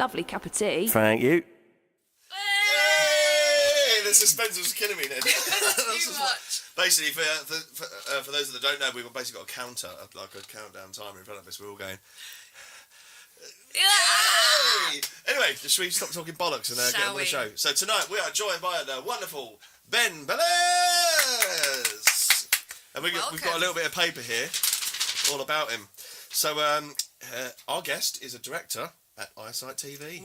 lovely cup of tea. Thank you. Hey! The suspense was killing me then. Too much. Basically, for those that don't know, we've basically got a counter, like a countdown timer in front of us. We're all going. Hey! Anyway, should we stop talking bollocks and get on with the show? So tonight we are joined by the wonderful Ben Bellairs, and we've got a little bit of paper here, all about him. So our guest is a director at ISite TV.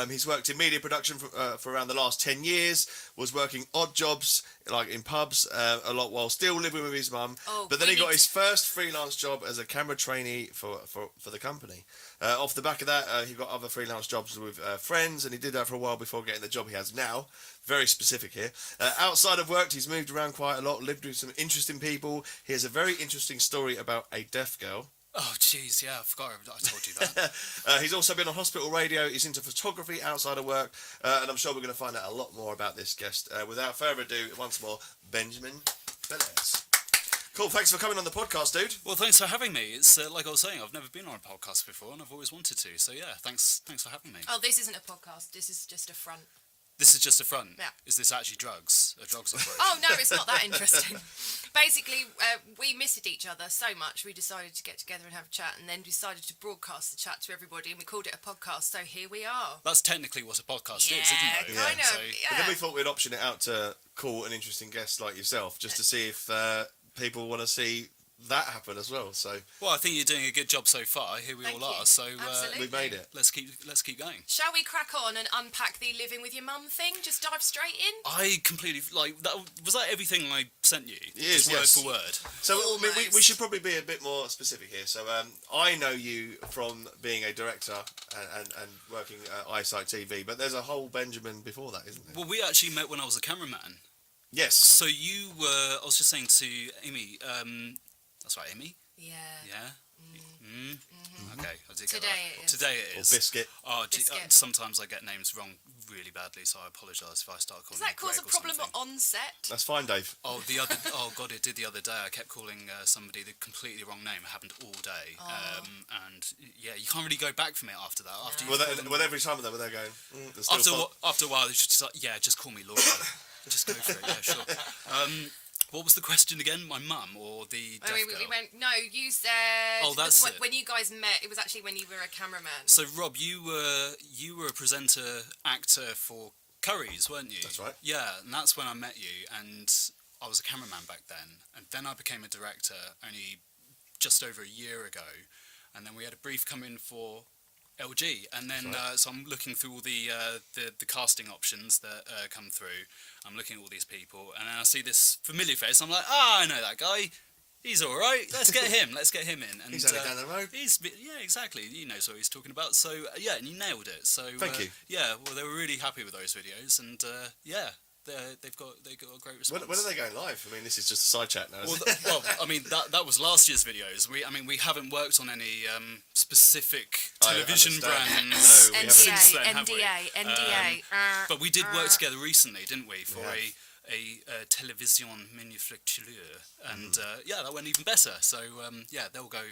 He's worked in media production for around the last 10 years, was working odd jobs, like in pubs, a lot while still living with his mum. But then he got his first freelance job as a camera trainee for the company. Off the back of that, he got other freelance jobs with friends, and he did that for a while before getting the job he has now. Very specific here. Outside of work, he's moved around quite a lot, lived with some interesting people. He has a very interesting story about a deaf girl. Oh, jeez, yeah, I forgot I told you that. He's also been on hospital radio. He's into photography outside of work. And I'm sure we're going to find out a lot more about this guest. Without further ado, once more, Benjamin Bellairs. Cool, thanks for coming on the podcast, dude. Well, thanks for having me. It's like I was saying, I've never been on a podcast before, and I've always wanted to. So, yeah, thanks for having me. Oh, this isn't a podcast. This is just a front. This is just a front? Yeah. Is this actually drugs? A drugs operation? Oh, no, it's not that interesting. Basically, we missed each other so much, we decided to get together and have a chat, and then decided to broadcast the chat to everybody, and we called it a podcast, so here we are. That's technically what a podcast is, isn't it? Kind of, So, But then we thought we'd option it out to call an interesting guest like yourself, just to see if people want to see that happen as well. So, well, I think you're doing a good job so far. Here we all are. So we made it. Let's keep going. Shall we crack on and unpack the living with your mum thing? Just dive straight in. I completely that. Was that everything I sent you? Yes, Just word for word. So we should probably be a bit more specific here. So I know you from being a director and working at ISite TV, but there's a whole Benjamin before that, isn't there? Well, we actually met when I was a cameraman. Yes. So you were. I was just saying to Amy. That's right, Amy? Yeah. Yeah? Okay, I did Today get that. it is. Today it is. Or Biscuit. Oh, Biscuit. sometimes I get names wrong really badly, so I apologise if I start calling Does that you cause a Greg or problem something. on set? That's fine, Dave. Oh God, it did the other day. I kept calling somebody the completely wrong name. It happened all day. And yeah, you can't really go back from it after that. After Well, every time of them, they're going. after a while, you should start, just call me Laura. Just go for it. Yeah, sure. What was the question again? My mum or the deaf girl? We went. No, you said. Oh, that's it. When you guys met, it was actually when you were a cameraman. So Rob, you were a presenter, actor for Curry's, weren't you? That's right. Yeah, and that's when I met you, and I was a cameraman back then, and then I became a director only just over a year ago, and then we had a brief come in for LG, and then so I'm looking through all the casting options that come through. I'm looking at all these people, and then I see this familiar face. I'm like, I know that guy. He's all right. Let's get him. Let's get him in. And He's only down the road. Yeah, exactly. He knows what he's talking about. So yeah, and you nailed it. So thank you. Yeah, well, they were really happy with those videos, and yeah. They've got a great response. When are they going live? I mean, this is just a side chat now. Well, I mean that was last year's videos. We haven't worked on any specific television brands since then, have we? NDA. But we did work together recently, didn't we, for a television manufacturer, and yeah, that went even better. So yeah, they'll go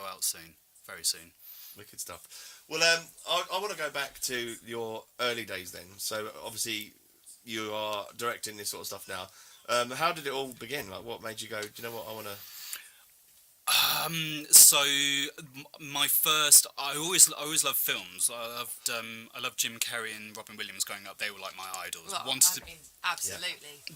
out soon, very soon. Wicked stuff. Well, I want to go back to your early days then. So obviously, you are directing this sort of stuff now. How did it all begin? Like, what made you go, do you know what, I want to... So my first, I always loved films. I loved Jim Carrey and Robin Williams growing up. They were like my idols. Well, absolutely.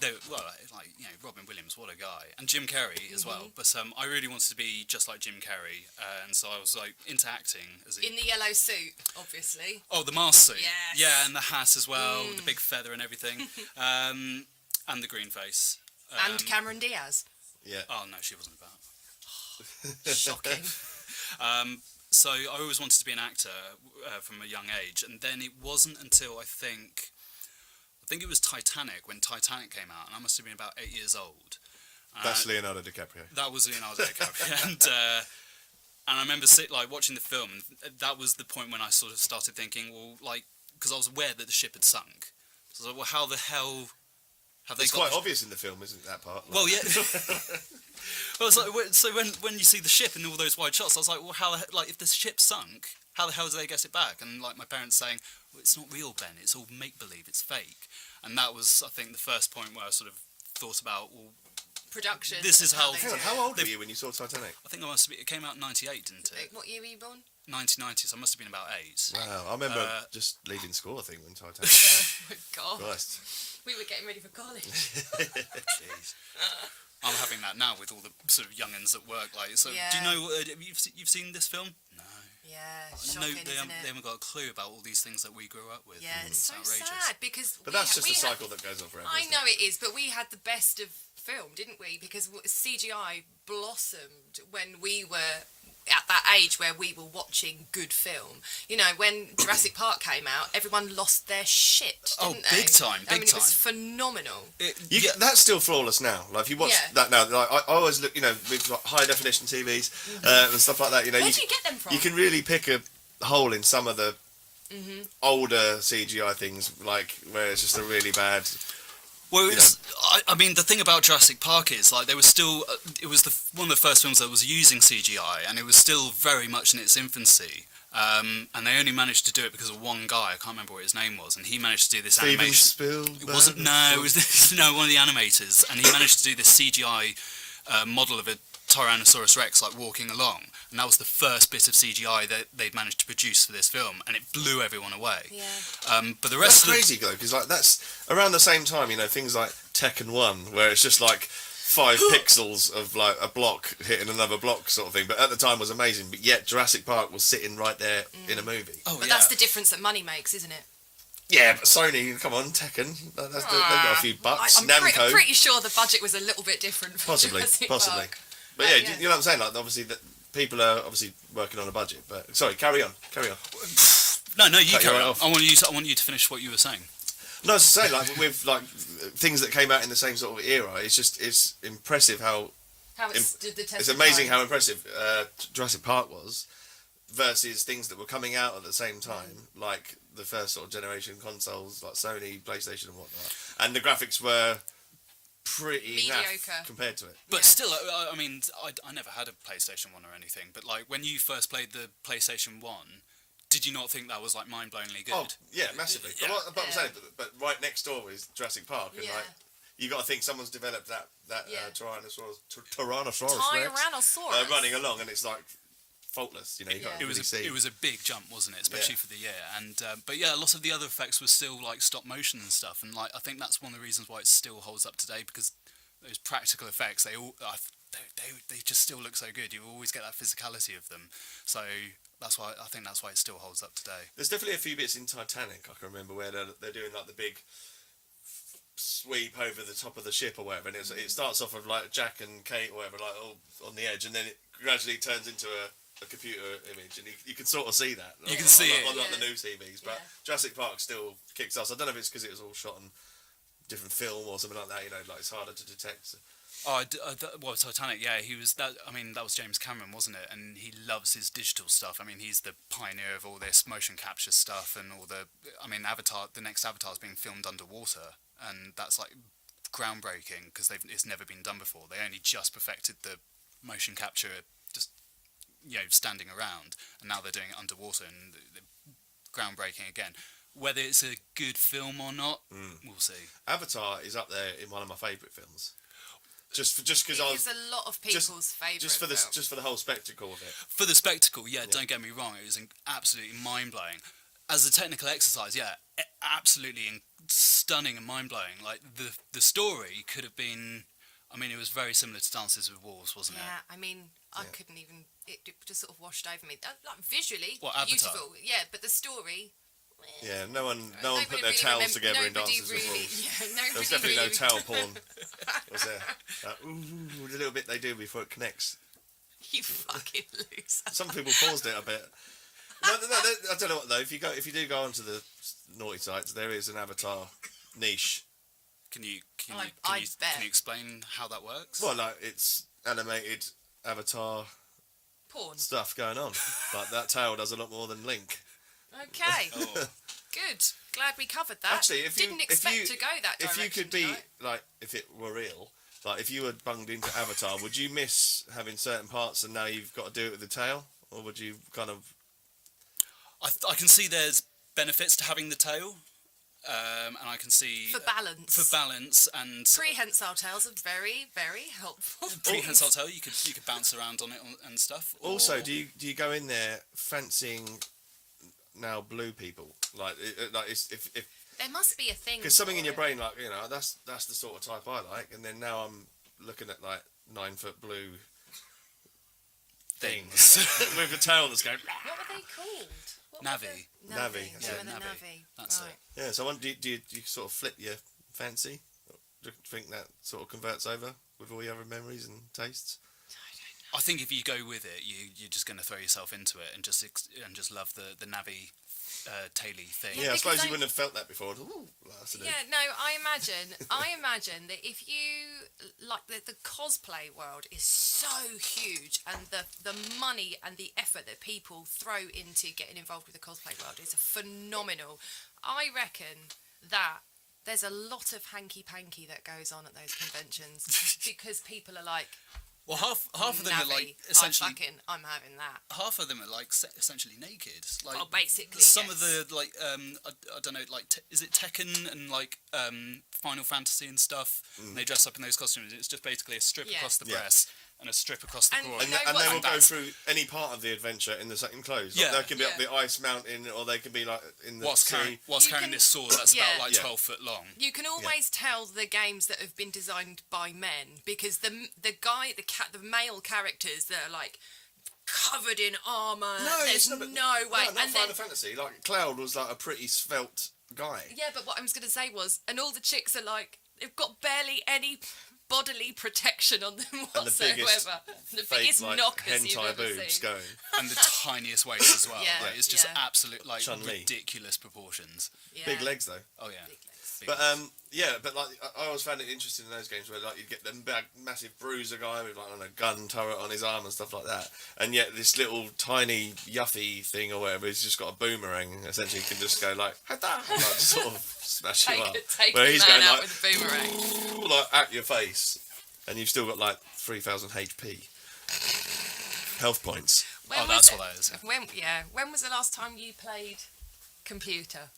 Yeah. Robin Williams, what a guy, and Jim Carrey as well. But I really wanted to be just like Jim Carrey, and so I was like into acting. In the yellow suit, obviously. Oh, the mask suit. Yes. Yeah, and the hat as well, the big feather and everything, and the green face. And Cameron Diaz. Yeah. Oh no, she wasn't about. Shocking. So I always wanted to be an actor from a young age, and then it wasn't until I think it was Titanic, when Titanic came out, and I must have been about 8 years old. That's Leonardo DiCaprio. That was Leonardo DiCaprio, and I remember watching the film, and that was the point when I sort of started thinking, well, like, because I was aware that the ship had sunk. So I was like, well, how the hell have they? It's quite obvious in the film, isn't it, that part? Well, yeah. Well, so when you see the ship and all those wide shots, I was like, well, how, like, if the ship sunk, how the hell do they get it back? And like my parents saying, well, it's not real, Ben. It's all make believe. It's fake. And that was, I think, the first point where I sort of thought about, well, production. this is how. Hang on, how old were you when you saw Titanic? I think I must be. It came out in '98, didn't it? What year were you born? 1990. So I must have been about 8. Wow, I remember just leaving school, I think, when Titanic. Oh my God. Christ. We were getting ready for college. Jeez. I'm having that now with all the sort of young'uns at work. Like, so Yeah. do you know? You've seen this film? No. Yeah, No, shocking, they isn't it? haven't got a clue about all these things that we grew up with. Yeah, and it's so outrageous. sad because. But that's just a cycle that goes on forever. I isn't know it? it is, but we had the best of film, didn't we? Because CGI blossomed when we were at that age where we were watching good film. You know, when Jurassic Park came out, everyone lost their shit. Oh, Didn't they? big time, I big mean, it was time. phenomenal. That's still flawless now. Like if you watch Yeah. that now, like I always look, with like, high definition TVs and stuff like that. Where do you get them from? You can really pick a hole in some of the older CGI things, like where it's just a really bad. Well, I mean, the thing about Jurassic Park is, like, they were still, it was one of the first films that was using CGI, and it was still very much in its infancy. And they only managed to do it because of one guy. I can't remember what his name was, and he managed to do this Steven animation. Spielberg. It wasn't. No, it was no one of the animators, and he managed to do this CGI model of a Tyrannosaurus Rex like walking along, and that was the first bit of CGI that they'd managed to produce for this film, and it blew everyone away. Yeah. But the rest That's crazy though, because like that's around the same time, things like Tekken 1, where it's just like 5 pixels of like a block hitting another block sort of thing. But at the time was amazing. But yet Jurassic Park was sitting right there in a movie. Oh, But yeah. that's the difference that money makes, isn't it? Yeah, but Sony, come on, Tekken, they've got a few bucks. I'm Namco, pretty sure the budget was a little bit different. For possibly. Jurassic But Park. yeah, Yeah. you know what I'm saying? Like obviously that people are obviously working on a budget. But sorry, carry on. No, you Cut you carry right on. off. I want you to finish what you were saying. No, I was just saying, like with like things that came out in the same sort of era, it's impressive how How it stood the test it's of amazing time. how impressive Jurassic Park was versus things that were coming out at the same time, like the first sort of generation consoles, like Sony, PlayStation, and whatnot, and the graphics were pretty Mediocre. naff compared to it. But Yeah. still, I mean, I never had a PlayStation 1 or anything, but like when you first played the PlayStation 1, did you not think that was like mind-blowingly good? Oh yeah, massively. Yeah. But I'm saying, but right next door is Jurassic Park, and Yeah. like you got to think someone's developed that Yeah. Tyrannosaurus Rex Tyrannosaurus. running along, and it's like faultless. You can't Yeah. It was really see. it was a big jump, wasn't it? Especially Yeah. for the year. And but yeah, a lot of the other effects were still like stop motion and stuff. And like I think that's one of the reasons why it still holds up today, because those practical effects, they just still look so good. You always get that physicality of them. So that's why it still holds up today. There's definitely a few bits in Titanic I can remember where they're doing like the big sweep over the top of the ship or whatever, and it starts off with like Jack and Kate or whatever, like all on the edge, and then it gradually turns into a computer image, and you can sort of see that. You can see it. on like the Yeah. new TVs, but Yeah. Jurassic Park still kicks ass. I don't know if it's because it was all shot on different film or something like that. Like it's harder to detect. Oh, well, Titanic, yeah, he was that. I mean, that was James Cameron, wasn't it? And he loves his digital stuff. I mean, he's the pioneer of all this motion capture stuff and all the. I mean, Avatar, the next Avatar is being filmed underwater, and that's like groundbreaking because it's never been done before. They only just perfected the motion capture, just standing around, and now they're doing it underwater, and they're groundbreaking again. Whether it's a good film or not, we'll see. Avatar is up there in one of my favourite films. Just because It is a lot of people's favourite just for film. just for the whole spectacle of it. For the spectacle, yeah, don't get me wrong, it was absolutely mind-blowing. As a technical exercise, yeah, absolutely stunning and mind-blowing. Like, the story could have been... I mean, it was very similar to Dances with Wolves, wasn't it? Yeah, I mean, I couldn't even... It just sort of washed over me. Like, visually, What, Avatar? beautiful. Yeah, but the story... Yeah, no one nobody put their really towels together in nobody Dances with really, Wolves. Yeah, There nobody was definitely really, no towel porn. Was there? Ooh, the little bit they do before it connects. You fucking loser. Some people paused it a bit. No, I don't know what though. If you do go onto the naughty sites, there is an Avatar niche. Can you bet. explain how that works? Well, like it's animated Avatar Porn. stuff going on. Like that tail does a lot more than Link. Okay. Oh. Good. Glad we covered that. Actually, Didn't expect to go that if direction you could be tonight. like, if it were real, like if you were bunged into Avatar, would you miss having certain parts and now you've got to do it with the tail, or would you kind of? I can see there's benefits to having the tail, and I can see For balance. for balance and Prehensile tails are very, very helpful. prehensile tail. You could bounce around on it and stuff. Also, or- do you go in there fancying now blue people? Like it's if There must be a thing. because something in for your it. brain, like, you know, that's the sort of type I like, and then now I'm looking at like 9-foot blue things with a tail that's going. What were they called? What were Navi. the- Navi, They that's were it. the Navi. Navi. That's right. it. Yeah, so do you sort of flip your fancy? Do you think that sort of converts over with all your other memories and tastes? I think if you go with it, you're just going to throw yourself into it and just love the Navi taily thing. Yeah, I because suppose I- you wouldn't have felt that before. Ooh, that's a new- Yeah, no, I imagine that if you like the cosplay world is so huge, and the money and the effort that people throw into getting involved with the cosplay world is phenomenal. I reckon that there's a lot of hanky panky that goes on at those conventions because people are like, Well, half of them are like Navi, essentially I'm having that. half of them are like essentially naked. Like Oh, basically, some yes. of the like I don't know, like is it Tekken and like Final Fantasy and stuff? And they dress up in those costumes. It's just basically a strip Yeah. across the Yeah. breast and a strip across the And groin. you know And they will what's- go that's- through any part of the adventure in the same clothes. Like, Yeah. they can be up Yeah. the ice mountain, or they can be like in the Whilst sea. carrying You carrying can- this sword that's yeah. about like Yeah. 12 foot long. You can always tell the games that have been designed by men because the male characters that are like covered in armor. There's no way. No, not and Final then, Fantasy. Like Cloud was like a pretty svelte guy. yeah, but what I was going to say was, and all the chicks are like, they've got barely any bodily protection on them And the whatsoever. biggest The Fake biggest like knockers you've hentai ever boobs seen. going. And the tiniest waist as well. Yeah. Like, it's just Yeah. absolute like Chun-Li. ridiculous proportions. Yeah. Big legs though. Oh yeah. Big legs. Big But yeah, but like I always found it interesting in those games where like you'd get the massive bruiser guy with like I don't know, gun turret on his arm and stuff like that, and yet this little tiny yuffie thing or whatever, he's just got a boomerang. Essentially, can just go like, "Hada," like just sort of smash you up. Take Where the he's man going out like, with a boomerang. like at your face, and you've still got like 3,000 HP health points. When Oh, was that's it- what that is. When was the last time you played computer?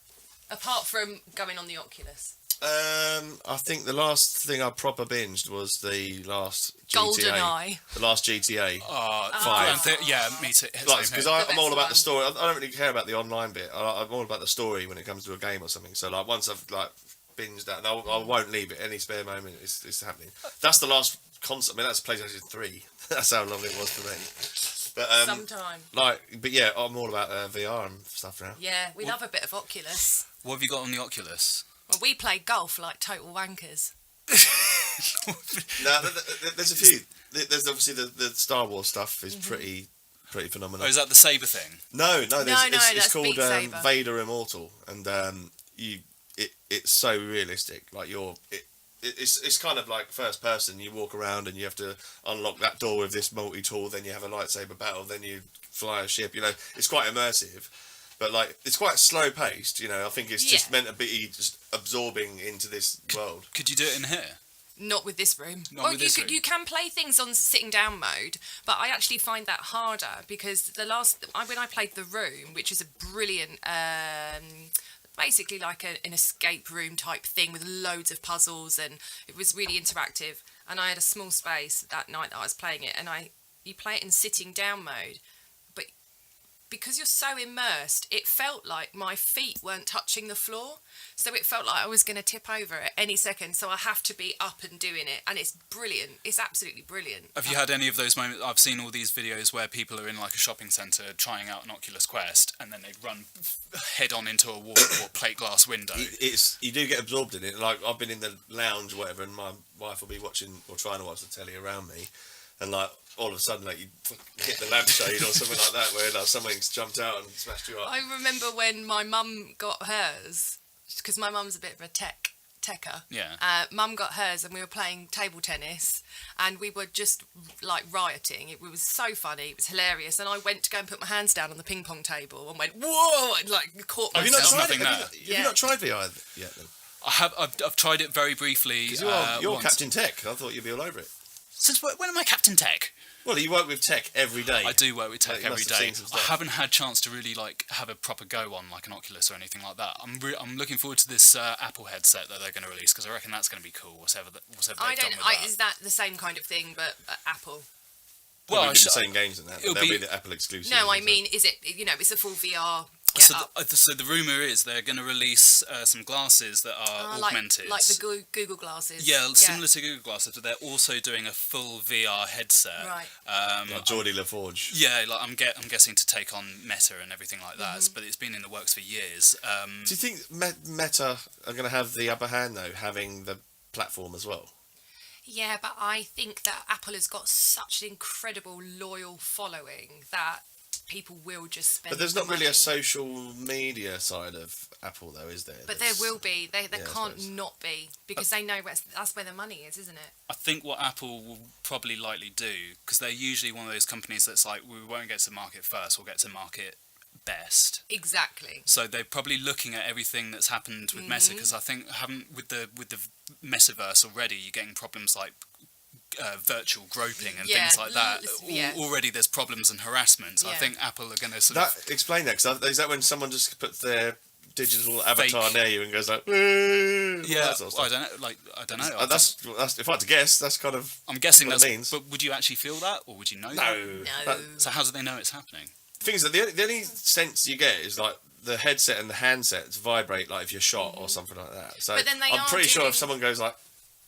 Apart from going on the Oculus. I think the last thing I proper binged was the last GTA. GoldenEye. The last GTA. Five. Yeah, me too. Like, Same because here. I'm all best about the one. story. I don't really care about the online bit. I'm all about the story when it comes to a game or something. So like once I've like binged that, and I won't leave it any spare moment. It's happening. That's the last console. I mean, that's PlayStation 3. That's how long it was for me. But Sometime. but yeah, I'm all about VR and stuff now. Yeah, we love a bit of Oculus. What have you got on the Oculus? Well, we play golf like total wankers. No, there's a few. There's obviously the Star Wars stuff is pretty phenomenal. Oh, is that the saber thing? No, No, it's that's called Beat Saber. Vader Immortal, and it's so realistic. Like it's kind of like first person. You walk around and you have to unlock that door with this multi-tool. Then you have a lightsaber battle. Then you fly a ship. You know, it's quite immersive, but like it's quite slow paced. You know, I think it's just Yeah. meant to be just absorbing into this world. Could you do it in here? Not with this room. Not well, with this room. you can play things on sitting down mode, but I actually find that harder because when I played The Room, which is a brilliant, basically like an escape room type thing with loads of puzzles, and it was really interactive. And I had a small space that night that I was playing it, and you play it in sitting down mode, but because you're so immersed, it felt like my feet weren't touching the floor. So it felt like I was going to tip over at any second. So I have to be up and doing it. And it's brilliant. It's absolutely brilliant. Have you had any of those moments? I've seen all these videos where people are in like a shopping centre trying out an Oculus Quest, and then they run head on into a wall or plate glass window. You do get absorbed in it. Like I've been in the lounge or whatever, and my wife will be watching or trying to watch the telly around me, and like all of a sudden like you hit the lampshade or something like that, where like something's jumped out and smashed you up. I remember when my mum got hers, because my mum's a bit of a techer. Yeah. Mum got hers and we were playing table tennis and we were just like rioting. It was so funny. It was hilarious. And I went to go and put my hands down on the ping pong table and went, whoa, and like caught Have you not myself. tried it? nothing Have there. you not tried VR yet then? I've tried it very briefly. Because you're once. Captain Tech. I thought you'd be all over it. Since when am I Captain Tech? Well, you work with tech every day. I do work with tech Like, you every must have day. seen some I stuff. haven't had a chance to really like have a proper go on like an Oculus or anything like that. I'm looking forward to this Apple headset that they're going to release because I reckon that's going to be cool. Whatever they've done with that. Is that the same kind of thing, but Apple? Well, Well, it'll be the same games in that. it'll They'll be be- the Apple exclusive. No, I mean, is it? It's a full VR. So the rumor is they're going to release some glasses that are augmented, like the Google glasses. Yeah, similar to Google glasses, but they're also doing a full VR headset. Right. Like Geordie LaForge. Yeah, like I'm guessing to take on Meta and everything like that. But it's been in the works for years. Do you think Meta are going to have the upper hand though, having the platform as well? Yeah, but I think that Apple has got such an incredible loyal following that people will just spend. But there's not the really a money. social media side of Apple though, is there? But there will be. There I can't suppose. not be because they know that's where the money is, isn't it? I think what Apple will probably likely do, because they're usually one of those companies that's like, we won't get to market first, we'll get to market best. Exactly. So they're probably looking at everything that's happened with Meta, because I think with the Metaverse already, you're getting problems like virtual groping and things like that. Yeah. Already there's problems and harassment. So I Yeah. think Apple are going to Explain that, because is that when someone just puts their digital avatar Fake. near you and goes like, "Woo," yeah, that sort of I stuff? don't know. I don't know. That's if I had to guess, that's kind of I'm guessing what that's. it means. But would you actually feel that, or would you know that? No. No. But So how do they know it's happening? the thing is that the only sense you get is like the headset and the handsets vibrate like if you're shot or something like that. So But then they I'm are pretty sure doing- if someone goes like,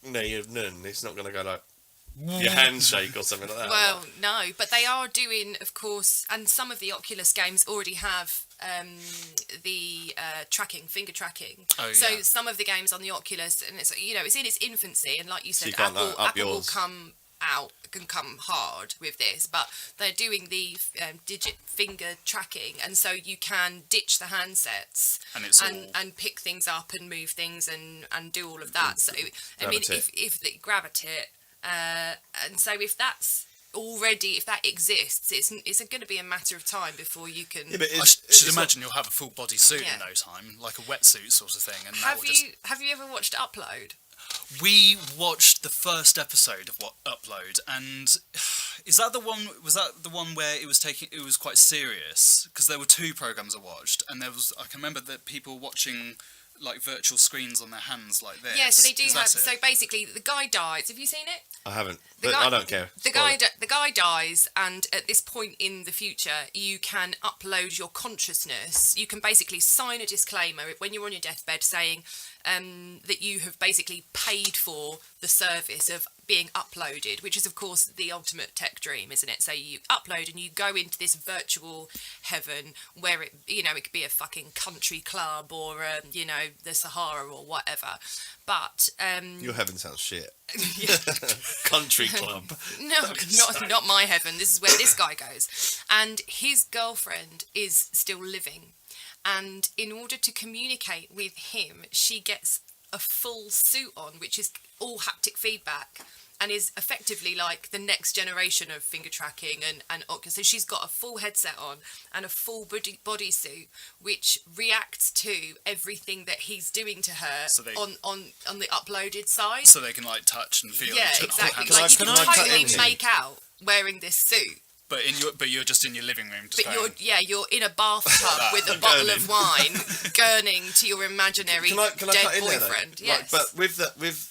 no, you're none, it's not going to go like your handshake or something like that. Well, no, but they are doing, of course, and some of the Oculus games already have the finger tracking. Oh, So yeah. some of the games on the Oculus, and it's it's in its infancy, and like you said, you can't up Apple will yours. come hard with this, but they're doing the digit finger tracking, and so you can ditch the handsets And it's and pick things up and move things and do all of that. So I mean, Gravitate. if the gravitate. And so if that exists, it's going to be a matter of time before you can. Yeah, but I should imagine you'll have a full body suit Yeah. in no time, like a wetsuit sort of thing. And that Have will just... you ever watched Upload? We watched the first episode of Upload, and is that the one? Was that the one where it was quite serious? Because there were two programs I watched, and I can remember that people watching like virtual screens on their hands like this. Yeah, so they do Is have. that it? So basically, the guy dies. Have you seen it? I haven't, The but guy- I don't care. The Spoil guy it. dies, and at this point in the future, you can upload your consciousness. You can basically sign a disclaimer when you're on your deathbed saying that you have basically paid for the service of being uploaded, which is of course the ultimate tech dream, isn't it? So you upload and you go into this virtual heaven where it could be a fucking country club or the Sahara or whatever. But Your heaven sounds shit. yeah. Country club. No, not my heaven. This is where this guy goes. And his girlfriend is still living. And in order to communicate with him, she gets a full suit on, which is all haptic feedback and is effectively like the next generation of finger tracking and Oculus. So she's got a full headset on and a full bodysuit, which reacts to everything that he's doing to her So they- on the uploaded side. So they can like touch and feel. Yeah, each other. exactly. Can I- Like you can can I cut totally in here? make out wearing this suit. But you're just in your living room. Just But going, you're in a bathtub with a bottle of wine, gurning to your imaginary Can I dead cut in there though? boyfriend. Like, Yes. but with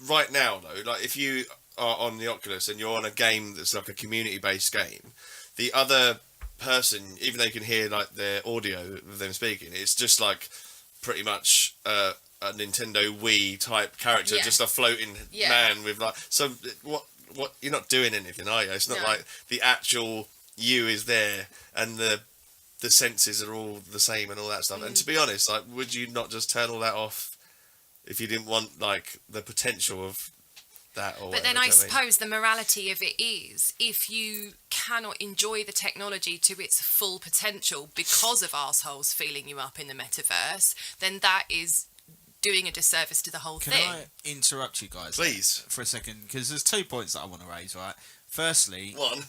right now though, like if you are on the Oculus and you're on a game that's like a community-based game, the other person, even though you can hear like their audio of them speaking, it's just like pretty much a Nintendo Wii type character, Yeah. just a floating Yeah. man with like. So what you're not doing anything, are you? It's not No. like the actual you is there and the senses are all the same and all that stuff. And to be honest, like, would you not just turn all that off if you didn't want like the potential of that? Or But then whatever, I do you know what mean? suppose the morality of it is, if you cannot enjoy the technology to its full potential because of arseholes feeling you up in the metaverse, then that is doing a disservice to the whole Can thing. I interrupt you guys Please. for a second? Because there's 2 points that I want to raise, right? Firstly, One.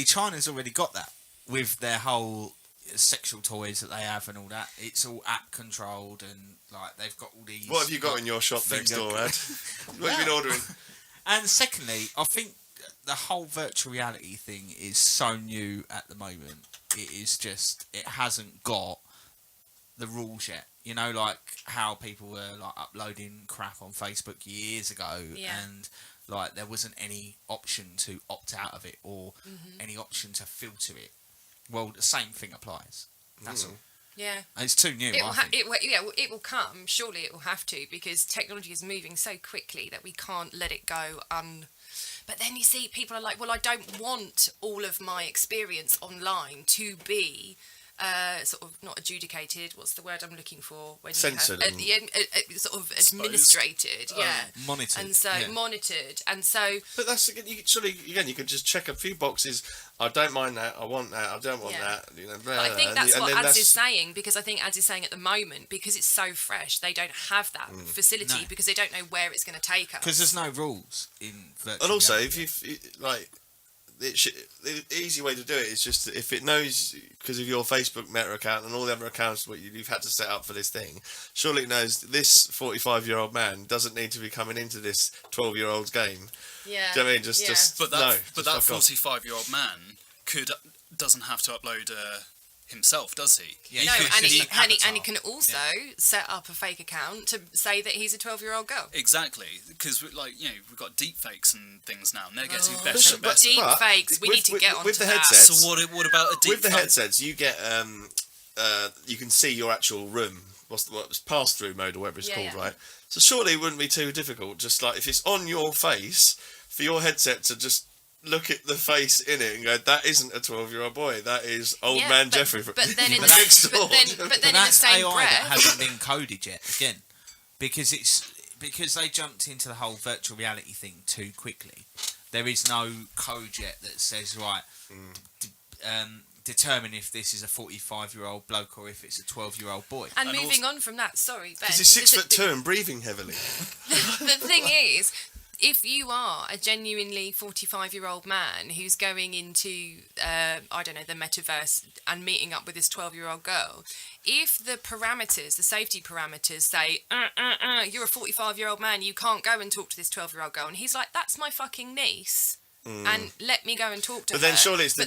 China's already got that with their whole sexual toys that they have and all that. It's all app controlled and like they've got all these. What have you got in your shop next door, Ed? What have you been ordering? And secondly, I think the whole virtual reality thing is so new at the moment. It is just, it hasn't got the rules yet. You know, like how people were like uploading crap on Facebook years ago, and like there wasn't any option to opt out of it or any option to filter it. Well, the same thing applies. That's all. Yeah. And it's too new. It will come. Surely it will have to, because technology is moving so quickly that we can't let it go But then you see, people are like, well, I don't want all of my experience online to be sort of not adjudicated. What's the word I'm looking for? When Censored. You have, sort of administrated, monitored. And so monitored, and so. But that's you can just check a few boxes. I don't mind that. I want that. I don't want that. You know, but I think that's what Ads is saying, because I think Ads is saying at the moment, because it's so fresh, they don't have that facility because they don't know where it's going to take us. Because there's no rules in virtual And also, reality. if you like, the easy way to do it is just if it knows, because of your Facebook Meta account and all the other accounts what you've had to set up for this thing, surely it knows this 45-year-old man doesn't need to be coming into this 12-year-old's game. Yeah. Do you know what I mean? But that 45-year-old man doesn't have to upload himself, does he? Yeah, No, and he avatar. can also set up a fake account to say that he's a 12-year-old girl. Exactly, because we've got deep fakes and things now, and they're getting better But- and better. Deep fakes, we need to get onto with the that. headsets. So what about a deep With the fake? headsets, you get you can see your actual room. What's pass-through mode or whatever it's called, right? So surely it wouldn't be too difficult. Just like if it's on your face, for your headset to just look at the face in it and go, that isn't a 12-year-old boy. That is old man Jeffrey from But then in next door. but then in the that's same AI breath, that hasn't been coded yet. Again, because they jumped into the whole virtual reality thing too quickly. There is no code yet that says determine if this is a 45-year-old bloke or if it's a 12-year-old boy. and moving on from that, sorry, Ben. Because he's 6'2" and breathing heavily. The thing is, if you are a genuinely 45-year-old man who's going into, I don't know, the metaverse and meeting up with this 12-year-old girl, if the parameters, the safety parameters say, you're a 45-year-old man, you can't go and talk to this 12-year-old girl, and he's like, that's my fucking niece, and let me go and talk to her. But then surely it's there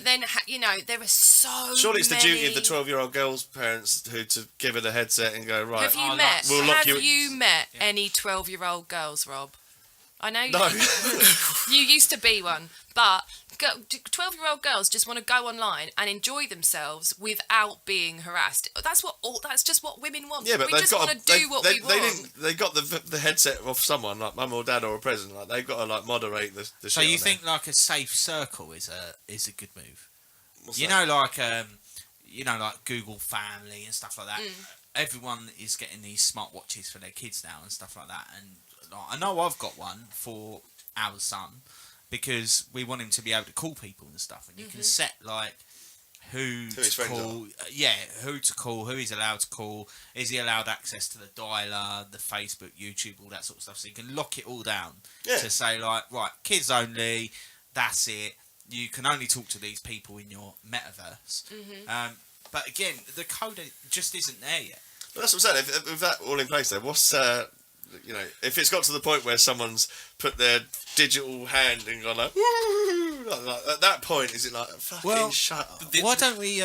are so surely it's the duty of the many- 12-year-old girl's parents to give her the headset and go, right. Have you met any 12-year-old girls, Rob? I know No. you used to be one, but 12-year-old girls just want to go online and enjoy themselves without being harassed. That's just what women want. Yeah, but we they've just got want to do what we want. They got the headset off someone like mum or dad or a president. Like they've got to like moderate the So shit you on think like a safe circle is a good move? What's You that? know, like Google Family and stuff like that. Everyone is getting these smartwatches for their kids now and stuff like that. And I know I've got one for our son because we want him to be able to call people and stuff. And you can set like who his to friends call, who to call, who he's allowed to call, is he allowed access to the dialer, the Facebook, YouTube, all that sort of stuff. So you can lock it all down to say like, right, kids only, that's it. You can only talk to these people in your metaverse. But again, the code just isn't there yet. But that's what I'm saying. If, with that all in place, there, what's if it's got to the point where someone's put their digital hand and gone like, woo, like at that point, is it like fucking shut up? Why don't we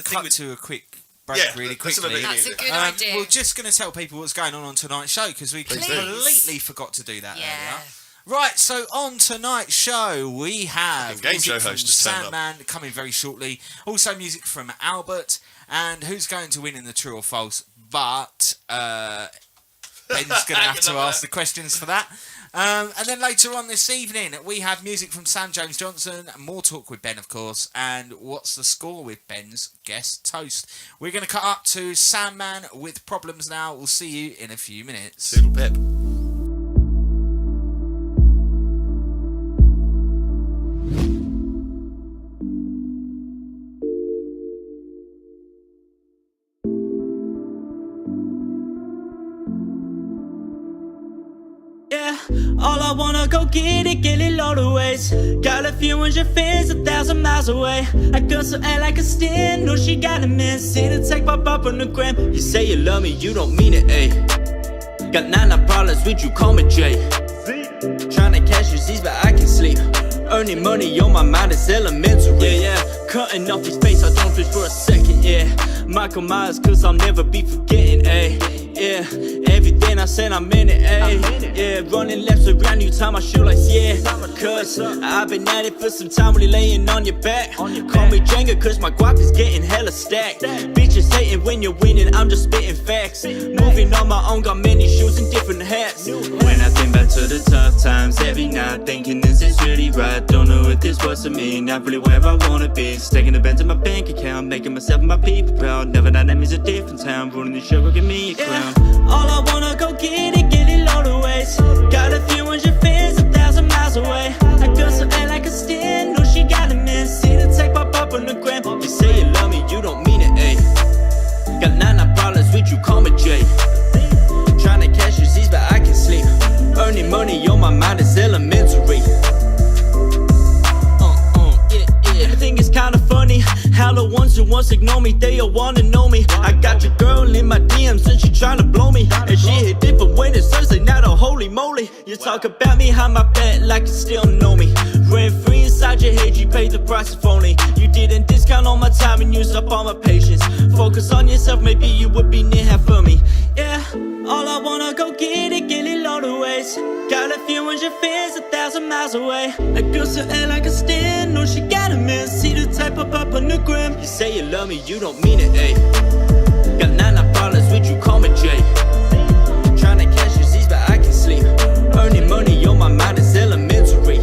cut to a quick break really quickly? That's a good idea. We're just going to tell people what's going on tonight's show because we completely forgot to do that earlier. Right, so on tonight's show we have game music show from host just turned SandMan coming very shortly. Also music from Albert and who's going to win in the true or false. But Ben's going to have to ask the questions for that. And then later on this evening we have music from Sam James Johnson, more talk with Ben of course, and what's the score with Ben's guest toast. We're going to cut up to SandMan with Problems now. We'll see you in a few minutes. Toodle pip. All I wanna go get it load of ways. Got a few hundred fans 1,000 miles away. I got so act like a stand, no she got a man. See the take pop up on the gram. You say you love me, you don't mean it, ayy. Got 9 problems with you, call me Jay. Tryna cash your Z's, but I can sleep. Earning money on my mind is elementary. Yeah, cutting off his face, I don't flinch for a second, yeah. Michael Myers, cause I'll never be forgetting, ayy. Yeah, everything I said, I'm in it, ayy. Yeah, running laps around you, tie my shoelace, yeah. Cause I've been at it for some time, really laying on your back. Call me Jenga, cause my guap is getting hella stacked. Bitches hating when you're winning, I'm just spitting facts. Moving on my own, got many shoes and different hats. When I think back to the tough times every night, thinking this is really right. Don't know if this was for me, not really where I wanna be. Stacking the bands in my bank account, making myself and my people proud. Never that means a different town, running the show, give me a crown. All I wanna go get it load of ways. Got a few hundred fans 1,000 miles away. I got so act like a stand, no she got a man. See the take pop up on the gram. You say you love me, you don't mean it, ayy. Got 9 problems with you, call me Jay. Tryna cash your Z's, but I can sleep. Earning money on my mind is elementary. I think it's kinda funny how the ones who once ignore me, they all wanna know me. I got your girl in my DMs and she tryna blow me. And she hit different when it's Thursday night, oh holy moly. You talk about me, how my bet like you still know me. Rent free inside your head, you paid the price of only. You didn't discount all my time and used up all my patience. Focus on yourself, maybe you would be near half of me. Yeah, all I wanna go get it load of ways. Got a few hundred fans 1,000 miles away. A girl so act like a stand, no she got a man. See the type up on the gram. You say you love me, you don't mean it, ayy. Got 9 problems with you, call me Jay. Tryna cash your Z's, but I can sleep. Earning money on my mind is elementary.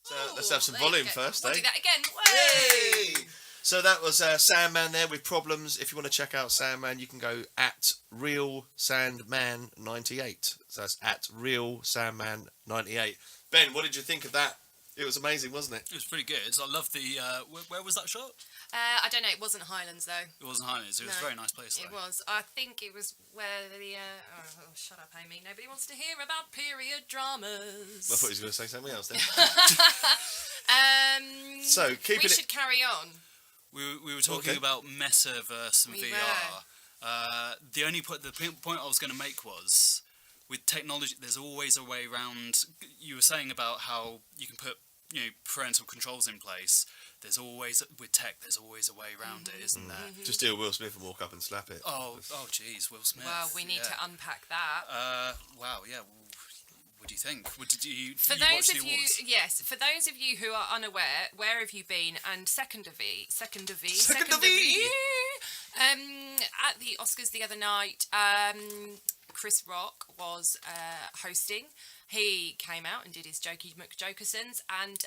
So let's have some There you volume go. first, We'll eh? do that again. Yay! So that was SandMan there with Problems. If you want to check out SandMan, you can go at Real SandMan 98. So that's at Real SandMan 98. Ben, what did you think of that? It was amazing, wasn't it? It was pretty good. I love the. Where was that shot? I don't know. It wasn't Highlands though. It wasn't Highlands. It was a No, very nice place. It Though. was. I think it was where the. Oh, shut up, Amy. Nobody wants to hear about period dramas. I thought he was going to say something else then. So keeping we it- should carry on. We were talking Okay. about metaverse and We VR. The only point I was going to make was, with technology, there's always a way around. You were saying about how you can put parental controls in place. There's always with tech. There's always a way around it, isn't there? Just steal Will Smith and walk up and slap it. Oh, jeez, Will Smith. Well, we need to unpack that. Wow, yeah. What do you think? Did you For you those watch the of you, awards? yes, for those of you who are unaware, where have you been? And second of V, at the Oscars the other night, Chris Rock was hosting. He came out and did his Jokey McJokersons, and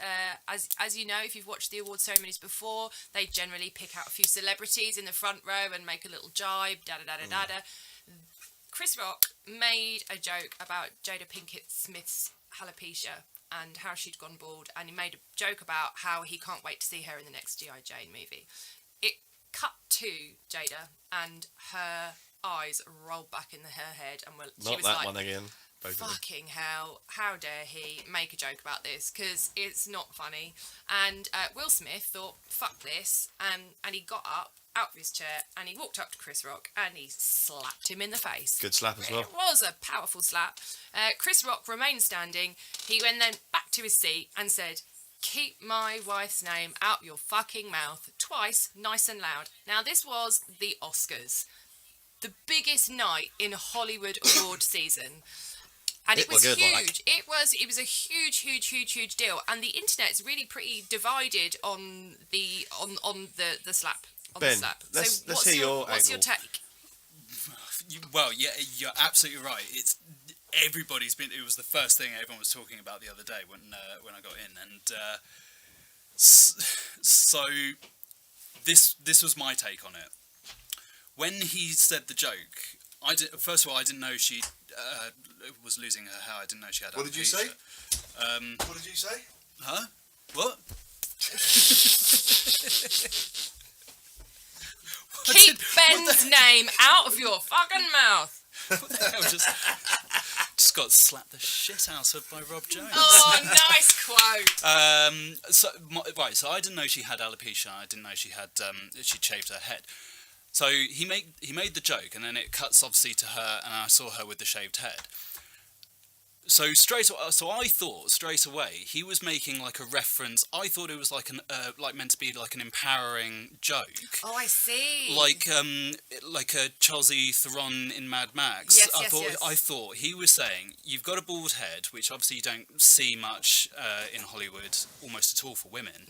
as you know, if you've watched the award ceremonies before, they generally pick out a few celebrities in the front row and make a little jibe, da-da-da-da-da-da. Chris Rock made a joke about Jada Pinkett Smith's alopecia and how she'd gone bald, and he made a joke about how he can't wait to see her in the next G.I. Jane movie. It cut to Jada, and her eyes rolled back in her head, and she Not was that like, one again. Both of them. fucking hell, how dare he make a joke about this, because it's not funny. And Will Smith thought, fuck this, and he got up out of his chair and he walked up to Chris Rock and he slapped him in the face. Good slap as well. It was a powerful slap. Chris Rock remained standing. He went then back to his seat and said, "Keep my wife's name out your fucking mouth," twice, nice and loud. Now this was the Oscars, the biggest night in Hollywood award season. And it was It were good, like. huge. It was a huge deal. And the internet's really pretty divided on the slap. on Ben, the slap. let's what's hear your what's your angle. take? Well, yeah, you're absolutely right. It's everybody's been. It was the first thing everyone was talking about the other day when I got in, and so this was my take on it. When he said the joke, first of all, I didn't know she was losing her hair. I didn't know she had. What did you say? What did you say? Huh? What? Keep Ben's name out of your fucking mouth. What the hell? Just got slapped the shit out of by Rob Jones. Oh, nice quote. So I didn't know she had alopecia. I didn't know she had she'd shaved her head. So he made the joke, and then it cuts obviously to her, and I saw her with the shaved head. So I thought straight away he was making like a reference. I thought it was like meant to be like an empowering joke. Oh, I see. Like a Charlize Theron in Mad Max. Yes, I thought he was saying you've got a bald head, which obviously you don't see much in Hollywood, almost at all for women.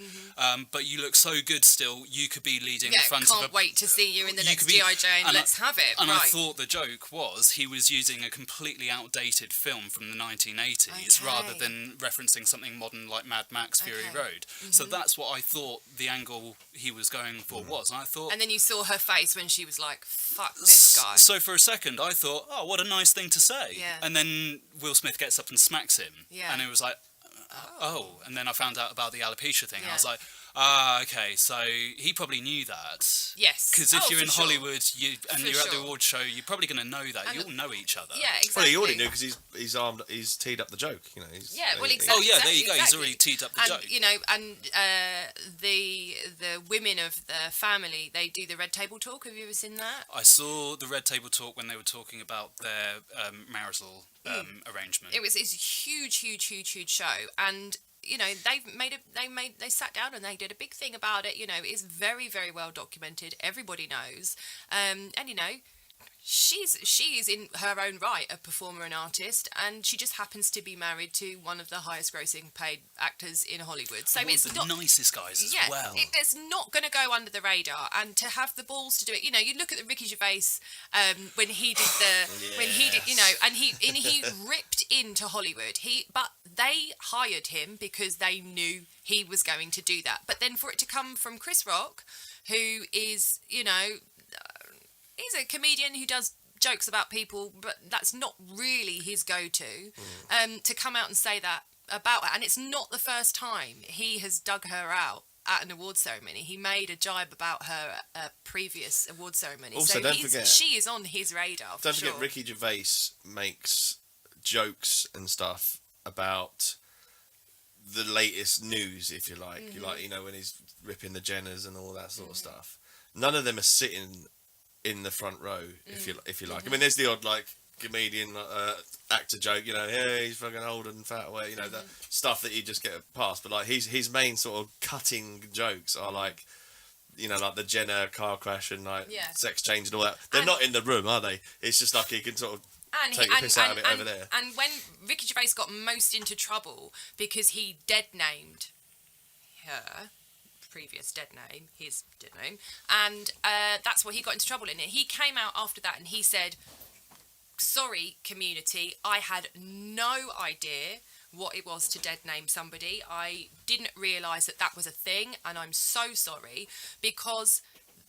But you look so good still. You could be leading the front of a. Can't wait to see you in the next be, G.I. Jane. Let's have it. And right. I thought the joke was he was using a completely outdated film from the 1980s rather than referencing something modern like Mad Max Fury Road. So that's what I thought the angle he was going for was. And I thought. And then you saw her face when she was like, "Fuck this guy." So for a second, I thought, "Oh, what a nice thing to say." Yeah. And then Will Smith gets up and smacks him. Yeah. And it was like, oh. And then I found out about the alopecia thing. Yeah. I was like, okay. So he probably knew that. Yes. Because if you're for in sure. Hollywood and you're at the award show, you're probably going to know that. And You all know each other. Yeah, exactly. Well, he already knew because he's teed up the joke. You know. Exactly. Oh yeah, there you go. He's exactly. already teed up the And joke. you know, and the women of the family, they do the red table talk. Have you ever seen that? I saw the Red Table Talk when they were talking about their marital arrangement. It's a huge show, and you know they sat down and they did a big thing about it. You know, it's very, very well documented. Everybody knows, and you know. She is in her own right a performer and artist, and she just happens to be married to one of the highest grossing paid actors in Hollywood. So One it's of the not nicest guys as well. It's not going to go under the radar, and to have the balls to do it. You know, you look at the Ricky Gervais when he did you know, and he ripped into Hollywood. But they hired him because they knew he was going to do that. But then for it to come from Chris Rock, who is, you know, he's a comedian who does jokes about people, but that's not really his go-to. To come out and say that about her, and it's not the first time he has dug her out at an award ceremony. He made a jibe about her at a previous award ceremony. Also, so don't forget, she is on his radar. Don't forget, Ricky Gervais makes jokes and stuff about the latest news, if you like. You know, when he's ripping the Jenners and all that sort of stuff. None of them are sitting in the front row, if you like. I mean, there's the odd like comedian actor joke, you know, hey, he's fucking old and fat away, you know, that stuff that you just get past. But like his main sort of cutting jokes are like, you know, like the Jenner car crash and like sex change and all that. They're not in the room, are they? It's just like he can sort of take the piss out of it over there. And when Ricky Gervais got most into trouble because he dead named her previous dead name, his dead name, and that's what he got into trouble in. He came out after that and he said, "Sorry, community, I had no idea what it was to dead name somebody. I didn't realise that was a thing, and I'm so sorry, because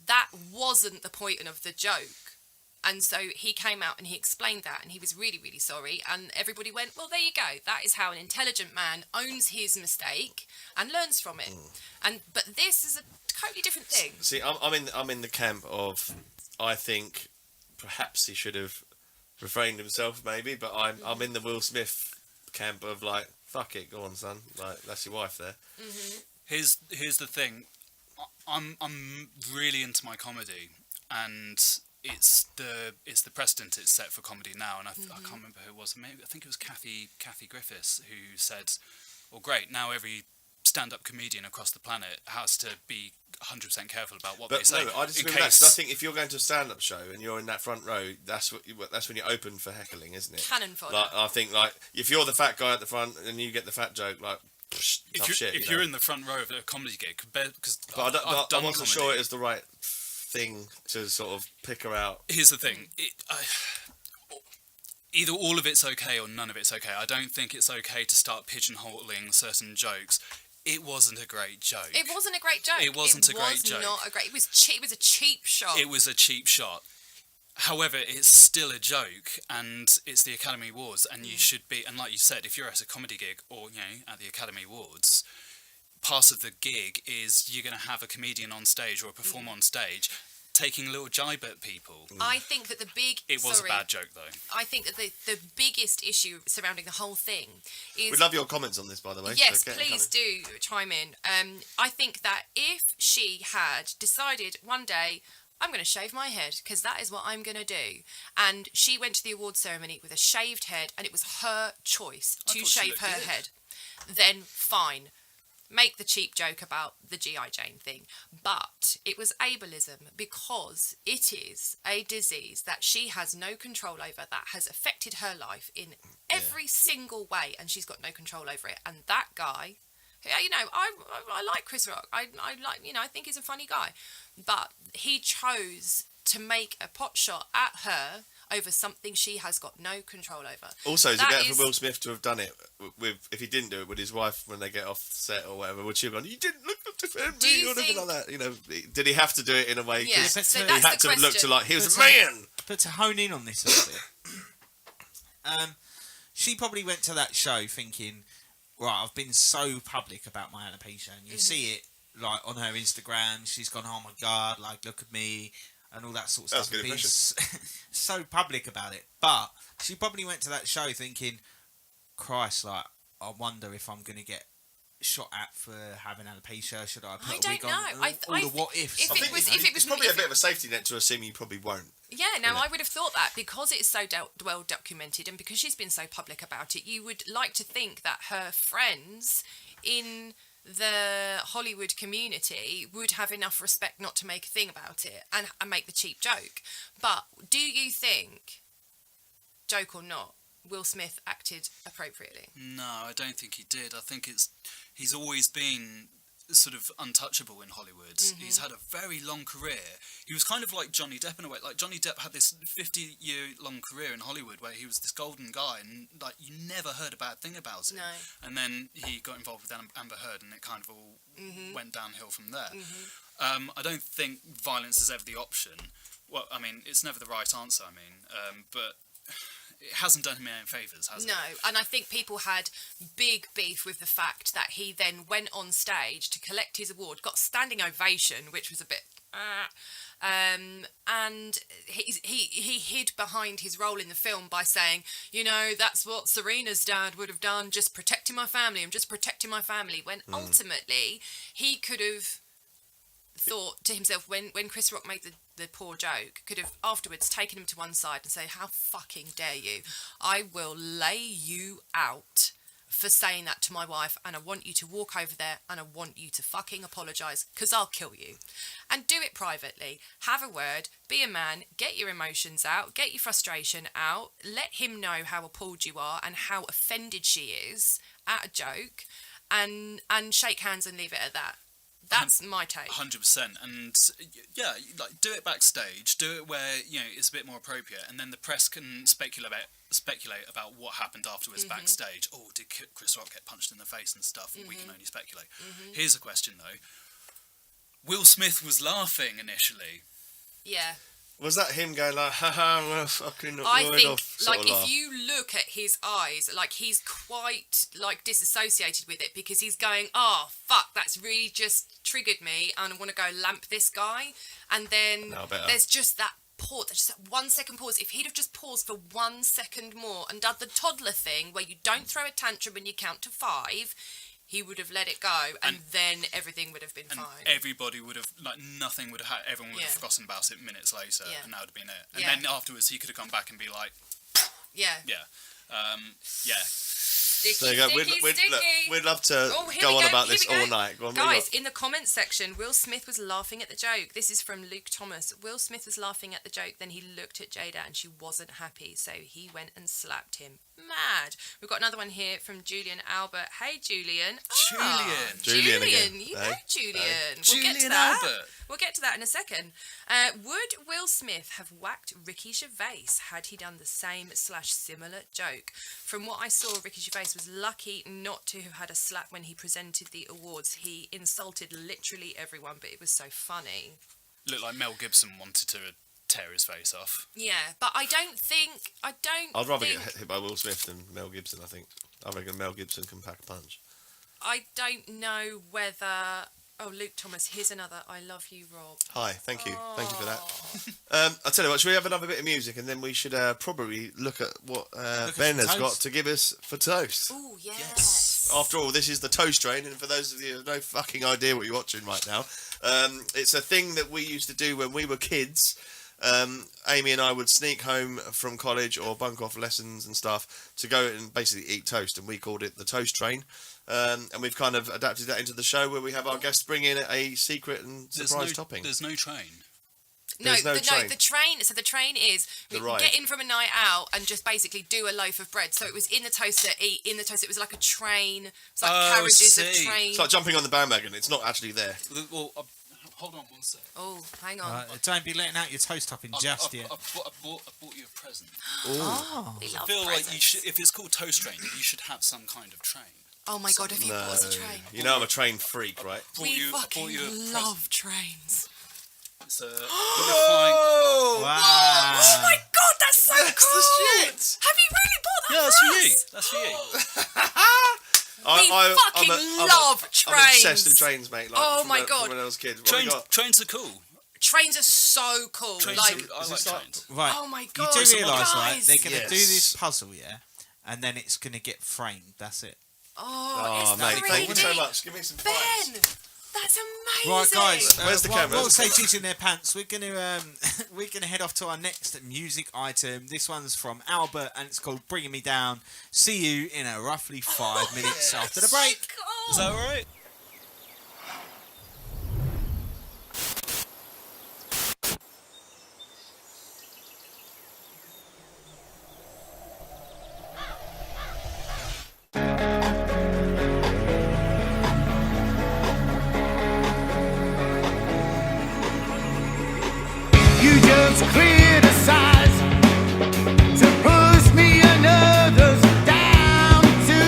that wasn't the point of the joke." And so he came out and he explained that, and he was really, really sorry. And everybody went, well, there you go. That is how an intelligent man owns his mistake and learns from it. But this is a totally different thing. See, I'm in the camp of, I think perhaps he should have refrained himself, maybe. But I'm in the Will Smith camp of like, fuck it, go on, son. Like, that's your wife there. Here's the thing. I'm really into my comedy, and it's the precedent it's set for comedy now, and I can't remember who it was. Maybe I think it was Kathy Griffiths who said, "Well, great. Now every stand-up comedian across the planet has to be 100% careful about what they say." No, I disagree with that, 'cause I think if you're going to a stand-up show and you're in that front row, that's when you're open for heckling, isn't it? Cannon fodder. Like, I think like if you're the fat guy at the front and you get the fat joke, like if you're in the front row of a comedy gig, because I wasn't sure it was the right thing to sort of pick her out? Here's the thing. Either all of it's okay or none of it's okay. I don't think it's okay to start pigeonholing certain jokes. It wasn't a great joke. It wasn't a great joke. It wasn't a great joke. Not a great. It was a cheap shot. It was a cheap shot. However, it's still a joke, and it's the Academy Awards, and you should be. And like you said, if you're at a comedy gig or at the Academy Awards, part of the gig is you're going to have a comedian on stage or a performer on stage taking a little jibe at people. I think that It was a bad joke, though. I think that the biggest issue surrounding the whole thing is... We'd love your comments on this, by the way. Yes, so please do chime in. I think that if she had decided one day, I'm going to shave my head because that is what I'm going to do, and she went to the award ceremony with a shaved head and it was her choice I to thought she shave looked her good. head, then fine. Make the cheap joke about the G.I. Jane thing. But it was ableism because it is a disease that she has no control over, that has affected her life in every single way, and she's got no control over it. And that guy, I like Chris Rock. I like, I think he's a funny guy. But he chose to make a pot shot at her over something she has got no control over. Also, is it That better for Will Smith to have done it with, if he didn't do it with his wife when they get off set or whatever? Would she have gone, "You didn't look to defend Do me," you or anything think- like that? Did he have to do it in a way? 'cause Yeah, but so he that's he had the to look to question. like he was a But, man. But to hone in on this a little bit, she probably went to that show thinking, right, I've been so public about my alopecia, and you see it like on her Instagram. She's gone, "Oh my god, like look at me," and all that sort of That's stuff. a good and being so public about it. But she probably went to that show thinking, Christ, like I wonder if I'm gonna get shot at for having alopecia. Should I put I a don't wig on? know. All the what ifs. if it was- if it was- it's probably a if bit it- of a safety net to assume you probably won't. Yeah, no, I would have thought that because it's so well documented and because she's been so public about it, you would like to think that her friends in the Hollywood community would have enough respect not to make a thing about it and make the cheap joke. But do you think, joke or not, Will Smith acted appropriately? No, I don't think he did. I think he's always been sort of untouchable in Hollywood. He's had a very long career. He was kind of like Johnny Depp in a way. Like Johnny Depp had this 50-year-long career in Hollywood where he was this golden guy and like you never heard a bad thing about him. No. And then he got involved with Amber Heard and it kind of all went downhill from there. I don't think violence is ever the option. Well, I mean, it's never the right answer, but it hasn't done him any favours, has it? No, and I think people had big beef with the fact that he then went on stage to collect his award, got standing ovation, which was a bit... and he hid behind his role in the film by saying, that's what Serena's dad would have done, just protecting my family, I'm just protecting my family, when ultimately he could have thought to himself, when Chris Rock made the poor joke, could have afterwards taken him to one side and say, how fucking dare you, I will lay you out for saying that to my wife, and I want you to walk over there and I want you to fucking apologise because I'll kill you. And do it privately, have a word, be a man, get your emotions out, get your frustration out, let him know how appalled you are and how offended she is at a joke, and shake hands and leave it at that. That's my take. 100%, and yeah, like do it backstage, do it where it's a bit more appropriate, and then the press can speculate about what happened afterwards backstage. Oh, did Chris Rock get punched in the face and stuff? We can only speculate. Here's a question though: Will Smith was laughing initially. Yeah. Was that him going like, haha, well, fucking not I going think, off? like, sort of laugh? if you look at his eyes, like, he's quite, like, disassociated with it because he's going, oh, fuck, that's really just triggered me and I want to go lamp this guy. And then No, better. there's just that pause, there's just that 1 second pause. If he'd have just paused for 1 second more and done the toddler thing where you don't throw a tantrum when you count to 5, he would have let it go, and then everything would have been And fine. everybody would have, nothing would have, everyone would have Yeah. forgotten about it minutes later, Yeah. and that would have been it. And Yeah. then afterwards, he could have come back and be like, Yeah. yeah. Sticky, There you go. sticky, sticky. We'd love to Oh, here go we on about here this we go. all night. Go on, what you Guys, got? in the comments section, Will Smith was laughing at the joke. This is from Luke Thomas. Will Smith was laughing at the joke, then he looked at Jada and she wasn't happy, so he went and slapped him. Mad. We've got another one here from Julian Albert. Hey, Julian. Julian. Julian again. You Hey. know Julian. Hey. We'll get to Julian that. Albert. We'll get to that in a second. Would Will Smith have whacked Ricky Gervais had he done the same/similar joke? From what I saw, Ricky Gervais was lucky not to have had a slap when he presented the awards. He insulted literally everyone, but it was so funny. Looked like Mel Gibson wanted to tear his face off. Yeah, but I don't think... I'd rather get hit by Will Smith than Mel Gibson, I think. I reckon Mel Gibson can pack a punch. I don't know whether... Oh, Luke Thomas, here's another I love you, Rob. Hi, thank you. Thank you for that. I'll tell you what, should we have another bit of music and then we should probably look at what Ben has got to give us for toast. Oh, yes. After all, this is the Toast Train, and for those of you who have no fucking idea what you're watching right now, it's a thing that we used to do when we were kids. Amy and I would sneak home from college or bunk off lessons and stuff to go and basically eat toast, and we called it the Toast Train. And we've kind of adapted that into the show where we have our guests bring in a secret and surprise topping. There's no train. No, There's no train. the train. So the train is we get in from a night out and just basically do a loaf of bread. So it was in the toaster, eat in the toaster. It was like a train. It's like carriages of trains. It's like jumping on the bandwagon. It's not actually there. Well, hold on one sec. Oh, hang on. Don't be letting out your toast topping just yet. I bought you a present. Oh, we love I feel presents. like you should, if it's called Toast Train, you should have some kind of train. Oh my God, have you bought us a train? You know I'm a train freak, right? We fucking love trains. It's a Oh! Wow. Oh my God, that's so That's cool! the shit. Have you really bought that yeah, for that's us? for you. That's for you. We fucking love trains. I'm obsessed with trains, mate. Like, Oh from my when- God. From when I was a kid. What have you got? Trains are cool. Trains are so cool. Trains like, I like trains. Right. oh my God, You do realise, right? guys. They're going to do Yes. this puzzle, yeah? And then it's going to get framed. That's it. Oh, Oh, it's mate, 3D. thank you so much. Give me some Ben, vibes. that's amazing. Right, guys. Where's the camera? While Sadie's in their pants, we're going to we're going to head off to our next music item. This one's from Albert, and it's called "Bringing Me Down." See you in a roughly 5 minutes after the break. Is that alright? You just criticize to push me and others down to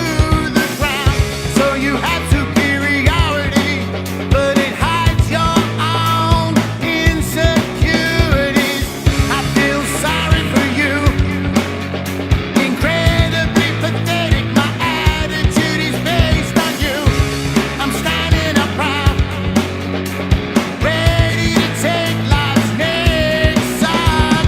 the ground. So you have superiority, but it hides your own insecurities. I feel sorry for you, incredibly pathetic. My attitude is based on you. I'm standing up proud, ready to take life's next song.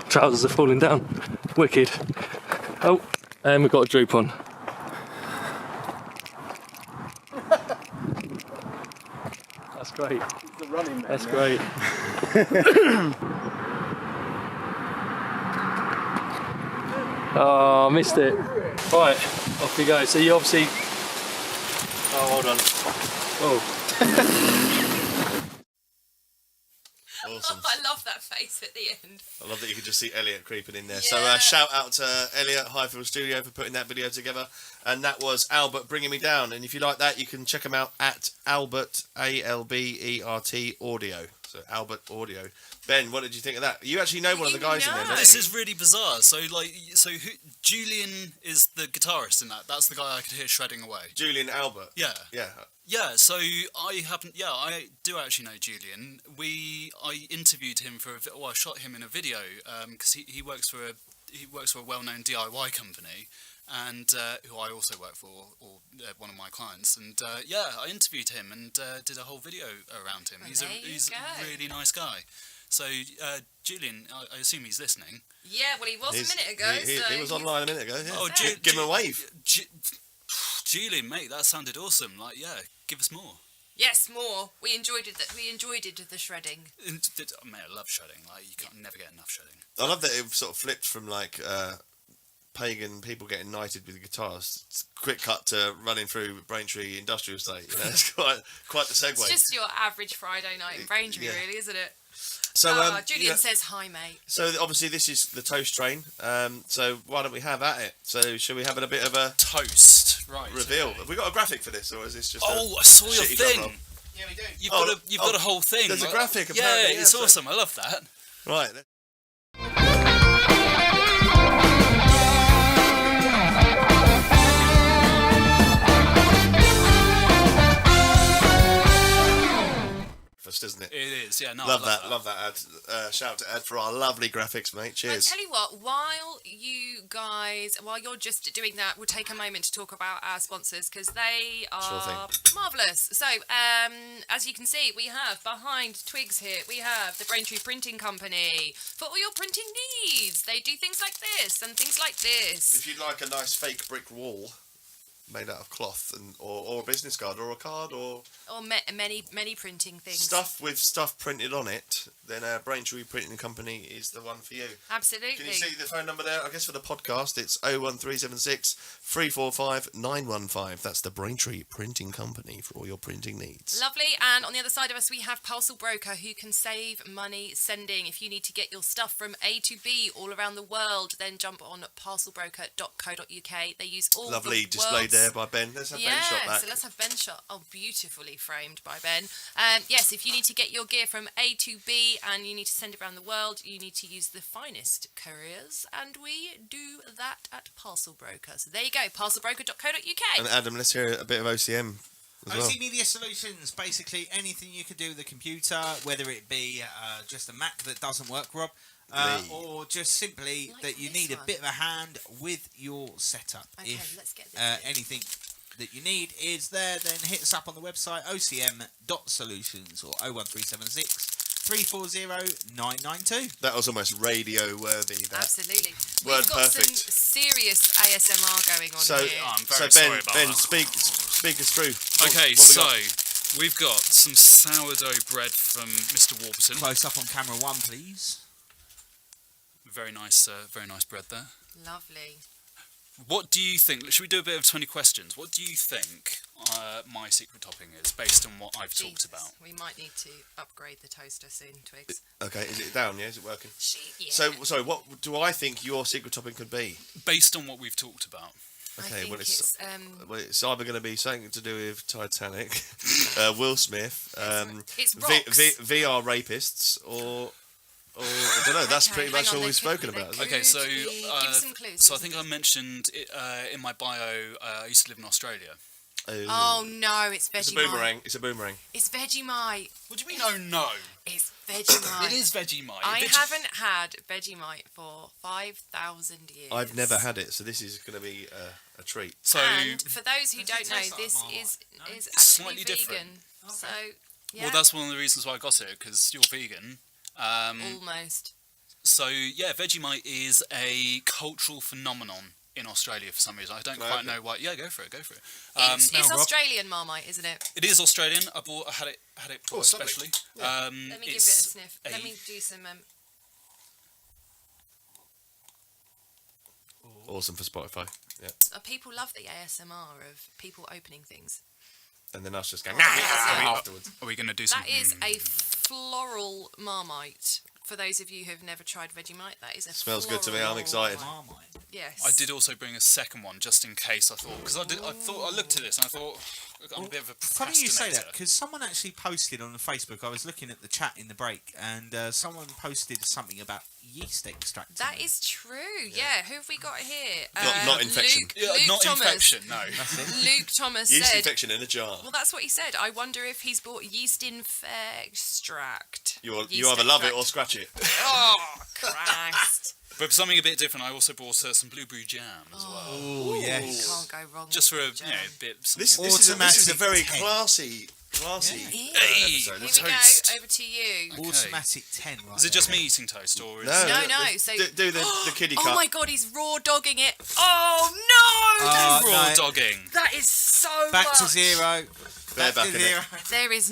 Trousers are falling down. Wicked. Oh, and we've got a droop on. That's great. That's great. Oh, missed it. Right, off we go. So you obviously... Oh, hold on. Oh. Awesome. I love that face at the end. I love that you can just see Elliot creeping in there. Yeah. So shout out to Elliot Highfield Studio for putting that video together. And that was Albert Bringing Me Down. And if you like that, you can check him out at Albert, A-L-B-E-R-T Audio. So Albert Audio. Ben, what did you think of that? You actually know one of the guys in there, don't This you? is really bizarre. So Julian is the guitarist in that. That's the guy I could hear shredding away. Julian Albert. Yeah. Yeah. Yeah, so I do actually know Julian. I interviewed him I shot him in a video because he works for a well-known DIY company, and who I also work for, or one of my clients. And I interviewed him and did a whole video around him. Well, He's a really nice guy. So Julian, I assume he's listening. Yeah, well, he was a minute ago. He was online a minute ago. Yeah. Oh, give him a wave. Julian, mate, that sounded awesome. Like, yeah, give us more. Yes, more. We enjoyed it. We enjoyed it. The shredding. Mate, I love shredding. Like, you can't never get enough shredding. I love that it sort of flipped from like pagan people getting knighted with guitars. Quick cut to running through Braintree Industrial Estate. You know, it's quite the segue. It's just your average Friday night in Braintree, really, isn't it? So Julian says hi, mate. So obviously this is the toast train. So why don't we have at it? So shall we have a bit of a toast? Right. Reveal. Okay. Have we got a graphic for this, or is this just? Oh, I saw your shitty drum roll? thing. Yeah, we do. You've got a whole thing. There's a graphic. Yeah, Apparently, it's so- awesome. I love that. Right. Isn't it? It is, yeah. No, Love I that. Ad. Shout out to Ed for our lovely graphics, mate. I Cheers. tell you what, while you're just doing that, we'll take a moment to talk about our sponsors because they Sure are thing. marvellous. So, as you can see, we have behind Twigs here, we have the Braintree Printing Company for all your printing needs. They do things like this and things like this. If you'd like a nice fake brick wall made out of cloth, or a business card, or a card, or many printing things. stuff with stuff printed on it, then Braintree Printing Company is the one for you. Absolutely. Can you see the phone number there? I guess for the podcast, it's 01376 345 915. That's the Braintree Printing Company for all your printing needs. Lovely. And on the other side of us, we have Parcel Broker, who can save money sending. If you need to get your stuff from A to B all around the world, then jump on parcelbroker.co.uk. They use all Lovely the displayed world's... there by Ben. Let's have Ben shot back. So let's have Ben shot. Oh, beautifully framed by Ben. Yes, if you need to get your gear from A to B and you need to send it around the world, you need to use the finest couriers, and we do that at Parcel Broker. So there you go, parcelbroker.co.uk. And Adam, let's hear a bit of OCM as well. OC Media Solutions, basically anything you can do with a computer, whether it be just a Mac that doesn't work, Rob, or just simply Like that you this need a one. bit of a hand with your setup. Okay, If let's get this in. anything that you need is there, then hit us up on the website ocm.solutions or 01376 340 992. That was almost radio worthy. That. Absolutely. Word We've got perfect. some serious ASMR going on So, here. I'm so very Ben, sorry about Ben, that. speak us through. Okay, What we so got? we've got some sourdough bread from Mr. Warburton. Close up on camera one, please. Very nice bread there. Lovely. What do you think? Should we do a bit of 20 questions? What do you think my secret topping is, based on what I've talked Jesus, about? We might need to upgrade the toaster soon, Twigs. Okay, is it down? Yeah, is it working? Yeah. So, sorry, what do I think your secret topping could be? Based on what we've talked about. I Okay, think well, it's it's either going to be something to do with Titanic, Will Smith, It's rocks. VR rapists, or I don't know. That's Okay, pretty much hang on, all they we've could- spoken they about. could- Okay, so give some clues. so I think I mentioned it, in my bio. I used to live in Australia. Oh no, it's It's a Vegemite. boomerang. It's a boomerang. It's Vegemite. What do you mean? Oh no! It's Vegemite. It is Vegemite. I haven't had Vegemite for 5,000 years. I've never had it, so this is going to be a treat. So And for those who Does it don't know, taste like this Marmite? is No? is It's actually slightly vegan. different. So Yeah. Well, that's one of the reasons why I got it, because you're vegan. Almost. So, yeah, Vegemite is a cultural phenomenon in Australia for some reason. I don't quite know why. Yeah, go for it. It's Australian Marmite, isn't it? It is Australian. I had it bought it's lovely. especially. Let me give it a sniff. Let me do some. Awesome for Spotify. Yeah. People love the ASMR of people opening things. And then us just going Yeah. afterwards. Are we going to do That something? is a floral Marmite. For those of you who have never tried Vegemite, that is a Smells good to me. floral I'm excited. Marmite. Yes. I did also bring a second one just in case. I thought because I looked at this and I thought I'm a bit of a Funny you say that procrastinator. because someone actually posted on the Facebook. I was looking at the chat in the break, and someone posted something about yeast extract. That is true. Yeah. Who have we got here? Not infection. Luke Not Thomas. infection. No. Luke Thomas Yeast said. infection in a jar. Well, that's what he said. I wonder if he's bought yeast extract. You Yeast either love it extract. or scratch it. Oh, Christ. But for something a bit different, I also bought some blueberry jam as well. Oh yes. Can't go wrong Just for with a jam. bit. This is a Automatic very 10. classy Yeah. episode. Here we Toast. go. Over to you. Okay. Automatic 10. Right Is it just there. me eating toast or is No, No. So do the kiddie Oh cut. my God, he's raw dogging it. Oh no! raw no. dogging? That is so Back much. to zero. They're Back back to in it. zero. There is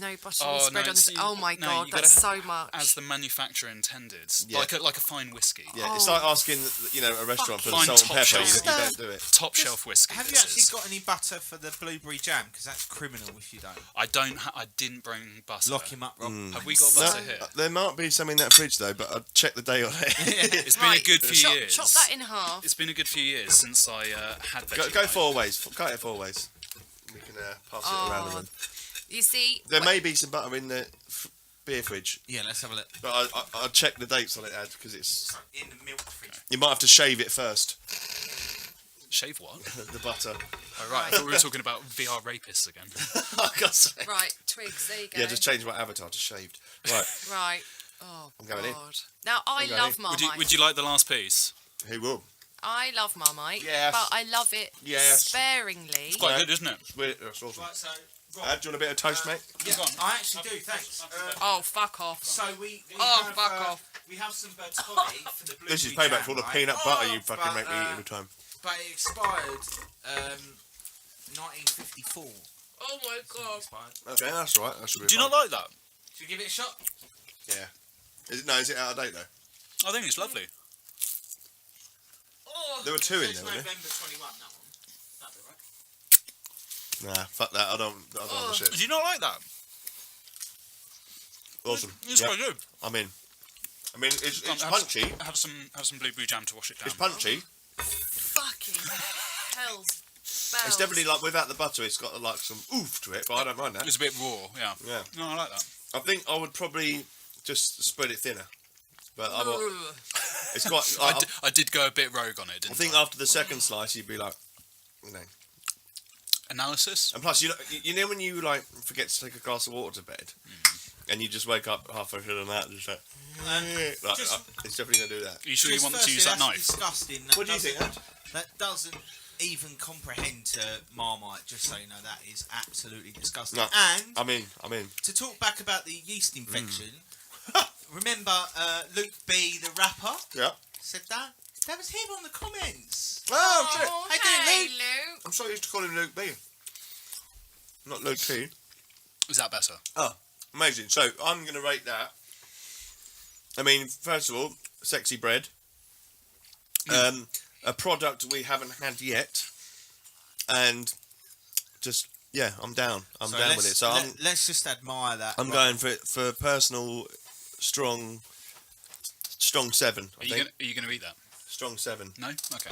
no buttery Oh, spread no, on this. see, Oh my no, God, you that's gotta so much. As the manufacturer intended, Yeah. like a fine whiskey, Yeah, it's like asking a restaurant for the Fine salt and top pepper. shelf. You don't do it. top shelf whiskey. Have you this actually is. got any butter for the blueberry jam? Because that's criminal if you don't. I don't. I didn't bring butter. Lock him up, Rob. Have we got No, butter here? there might be some in that fridge though, but I'll check the day on it. It's been a good few chop, years. Chop that in half. It's been a good few years since I had Vegemite. Go 4 ways. Cut it 4 ways. We can pass it around the room. You see, There may be some butter in the beer fridge, Yeah, let's have a look. but I'll check the dates on it, Ad, because it's. In the milk fridge. You might have to shave it first. Shave what? The butter. Oh right, I thought we were talking about VR rapists again. Oh, God's sake. right, twigs. There you go. Yeah, just change my avatar to shaved. Right. Right. Oh I'm going in. God. Now I going love in. Marmite. Would you like the last piece? Who will? I love Marmite. Yes. But I love it Yes. sparingly. Quite Yeah. good, isn't it? That's awesome. Right, so Rob, Ad, do you want a bit of toast, mate? yeah, Go on. I actually do. Thanks. Oh, fuck off. So we Oh, have, fuck off. We have some Bertolli for the blueberry This is payback jam, for all the right? peanut butter you fucking But, make me eat every time. But it expired 1954. Oh my God. Expired. Okay, that's all right. That should be Do you fine. not like that? Should we give it a shot? Yeah. Is it out of date though? I think it's lovely. Oh, There were 2 in says there, wasn't November 21, that one. That'd be right. Nah, fuck that. I don't want the shit. Do you not like that? Awesome. It's Yep, quite good. I'm in. I mean, it's Have some- punchy. Have some blueberry jam to wash it down. It's punchy. Fucking hell's bells. It's definitely like without the butter, it's got like some oof to it, but I don't mind that. It's a bit raw. Yeah. Yeah. No, I like that. I think I would probably just spread it thinner. But Ugh. it's quite. I did go a bit rogue on it. I Didn't think after the second slice, you'd be like, you know. Analysis. And plus, you know when you like forget to take a glass of water to bed, and you just wake up halfway through the night and just like, it's definitely gonna do that. Are you sure you Just want to firstly, use that that's knife? Disgusting. What do you think, Ad? That doesn't even comprehend to Marmite. Just so you know, that is absolutely disgusting. No. And I'm in. to talk back about the yeast infection, remember Luke B, the rapper, Yeah. said that? That was him on the comments. Oh shit! Oh, How you doing, hey, Luke? Luke. I'm sorry, I used to call him Luke B. Not Luke T. Is that better? Oh, amazing. So I'm going to rate that. I mean, first of all, sexy bread. A product we haven't had yet. And just, yeah, I'm down. I'm down with it. So let's just admire that. I'm going for personal strong 7. Are you gonna eat that? Strong 7. No. Okay.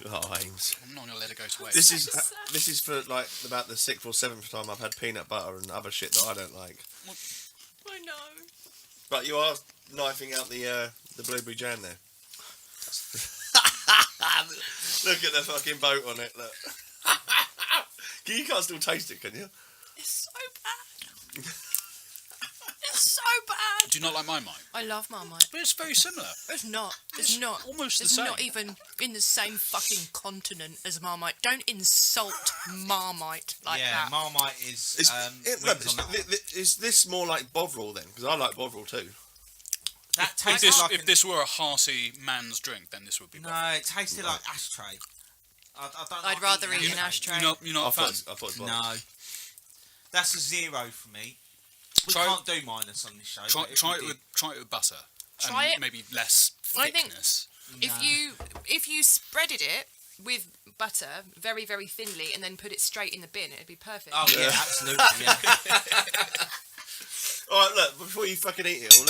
Oh, Ames. I'm not gonna let it go to waste. This is for like about the 6th or 7th time I've had peanut butter and other shit that I don't like. I know. But you are knifing out the blueberry jam there. Look at the fucking boat on it. Look. You can't still taste it, can you? It's so bad. It's so bad. Do you not like Marmite? I love Marmite. But it's very similar. It's not. It's not. Almost the It's same. not even in the same fucking continent as Marmite. Don't insult Marmite like Yeah, that. Marmite is. Is this more like Bovril then? Because I like Bovril too. That If tastes this, like if this were a hearty man's drink, then this would be. no, Bovril. it tasted like ashtray. I don't I'd like rather eating eat an ashtray. You're not a fan. I thought it was No, that's a 0 for me. We Try- can't do minus on this show. Try, but if try we it did- with butter. Try and it. Maybe less I think- thickness. If you spreaded it with butter very, very thinly and then put it straight in the bin, it'd be perfect. Oh yeah, absolutely. Yeah. All right, look. Before you fucking eat it all,